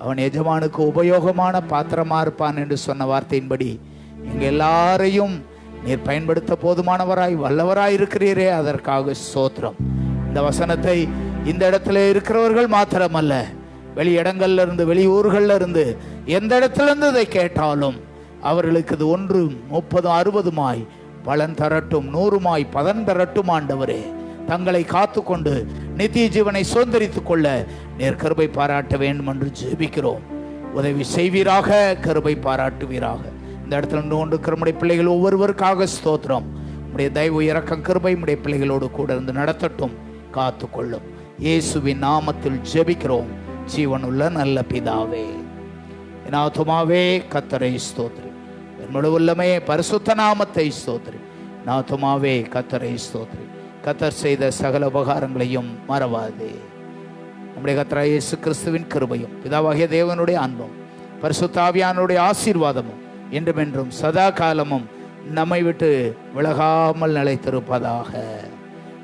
அவன் எஜமானுக்கு உபயோகமான பாத்திரமா இருப்பான் என்று சொன்ன வார்த்தையின்படி எங்கள் எல்லாரையும் நீர் பயன்படுத்த போதுமானவராய் வல்லவராய் இருக்கிறீரே, அதற்காக ஸ்தோத்திரம். இந்த வசனத்தை இந்த இடத்துல இருக்கிறவர்கள் மாத்திரமல்ல, வெளி இடங்கள்ல இருந்து வெளியூர்கள்ல இருந்து எந்த இடத்துல இருந்து இதை கேட்டாலும் அவர்களுக்கு இது 1 30 60 பலன் தரட்டும், 100 பலன் தரட்டும் ஆண்டவரே. தங்களை காத்து கொண்டு நித்திய ஜீவனை சுதந்திரித்துக் கொள்ள நேர் கிருபை பாராட்ட வேண்டும் என்று ஜெபிக்கிறோம். உதவி செய்வீராக, கிருபை பாராட்டுவீராக. இந்த இடத்துல நின்று கொண்டிருக்கிற நம்முடைய பிள்ளைகள் ஒவ்வொருவருக்காக ஸ்தோத்திரம். உடைய தயவு இரக்கம் கிருபை நம்முடைய பிள்ளைகளோடு கூட இருந்து நடத்தட்டும், காத்து கொள்ளும். இயேசுவின் நாமத்தில் ஜெபிக்கிறோம் ஜீவனுள்ள நல்ல பிதாவே. என் ஆத்துமாவே கர்த்தரை ஸ்தோத்திரி, என்னோட உள்ளமே பரிசுத்த நாமத்தை ஸ்தோத்திரி. என் ஆத்துமாவே கர்த்தரை ஸ்தோத்திரி. கர்த்தர் செய்த சகல உபகாரங்களையும் மறவாதே. நம்முடைய கர்த்தராகிய இயேசு கிறிஸ்துவின் கிருபையும் பிதாவாகிய தேவனுடைய அன்பும் பரிசுத்த ஆவியானவருடைய ஆசீர்வாதமும் என்றுமென்றும் சதா காலமும் நம்மை விட்டு விலகாமல் நிலைத்திருப்பதாக.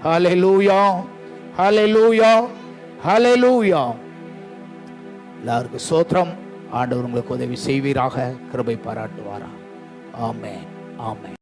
ஹல்லேலூயா, ஹல்லேலூயா, ஹல்லேலூயா. எல்லாருக்கும் ஸ்தோத்திரம். ஆண்டவர் உங்களுக்கு உதவி செய்வீராக, கிருபை பாராட்டுவாரா. ஆமென், ஆமென்.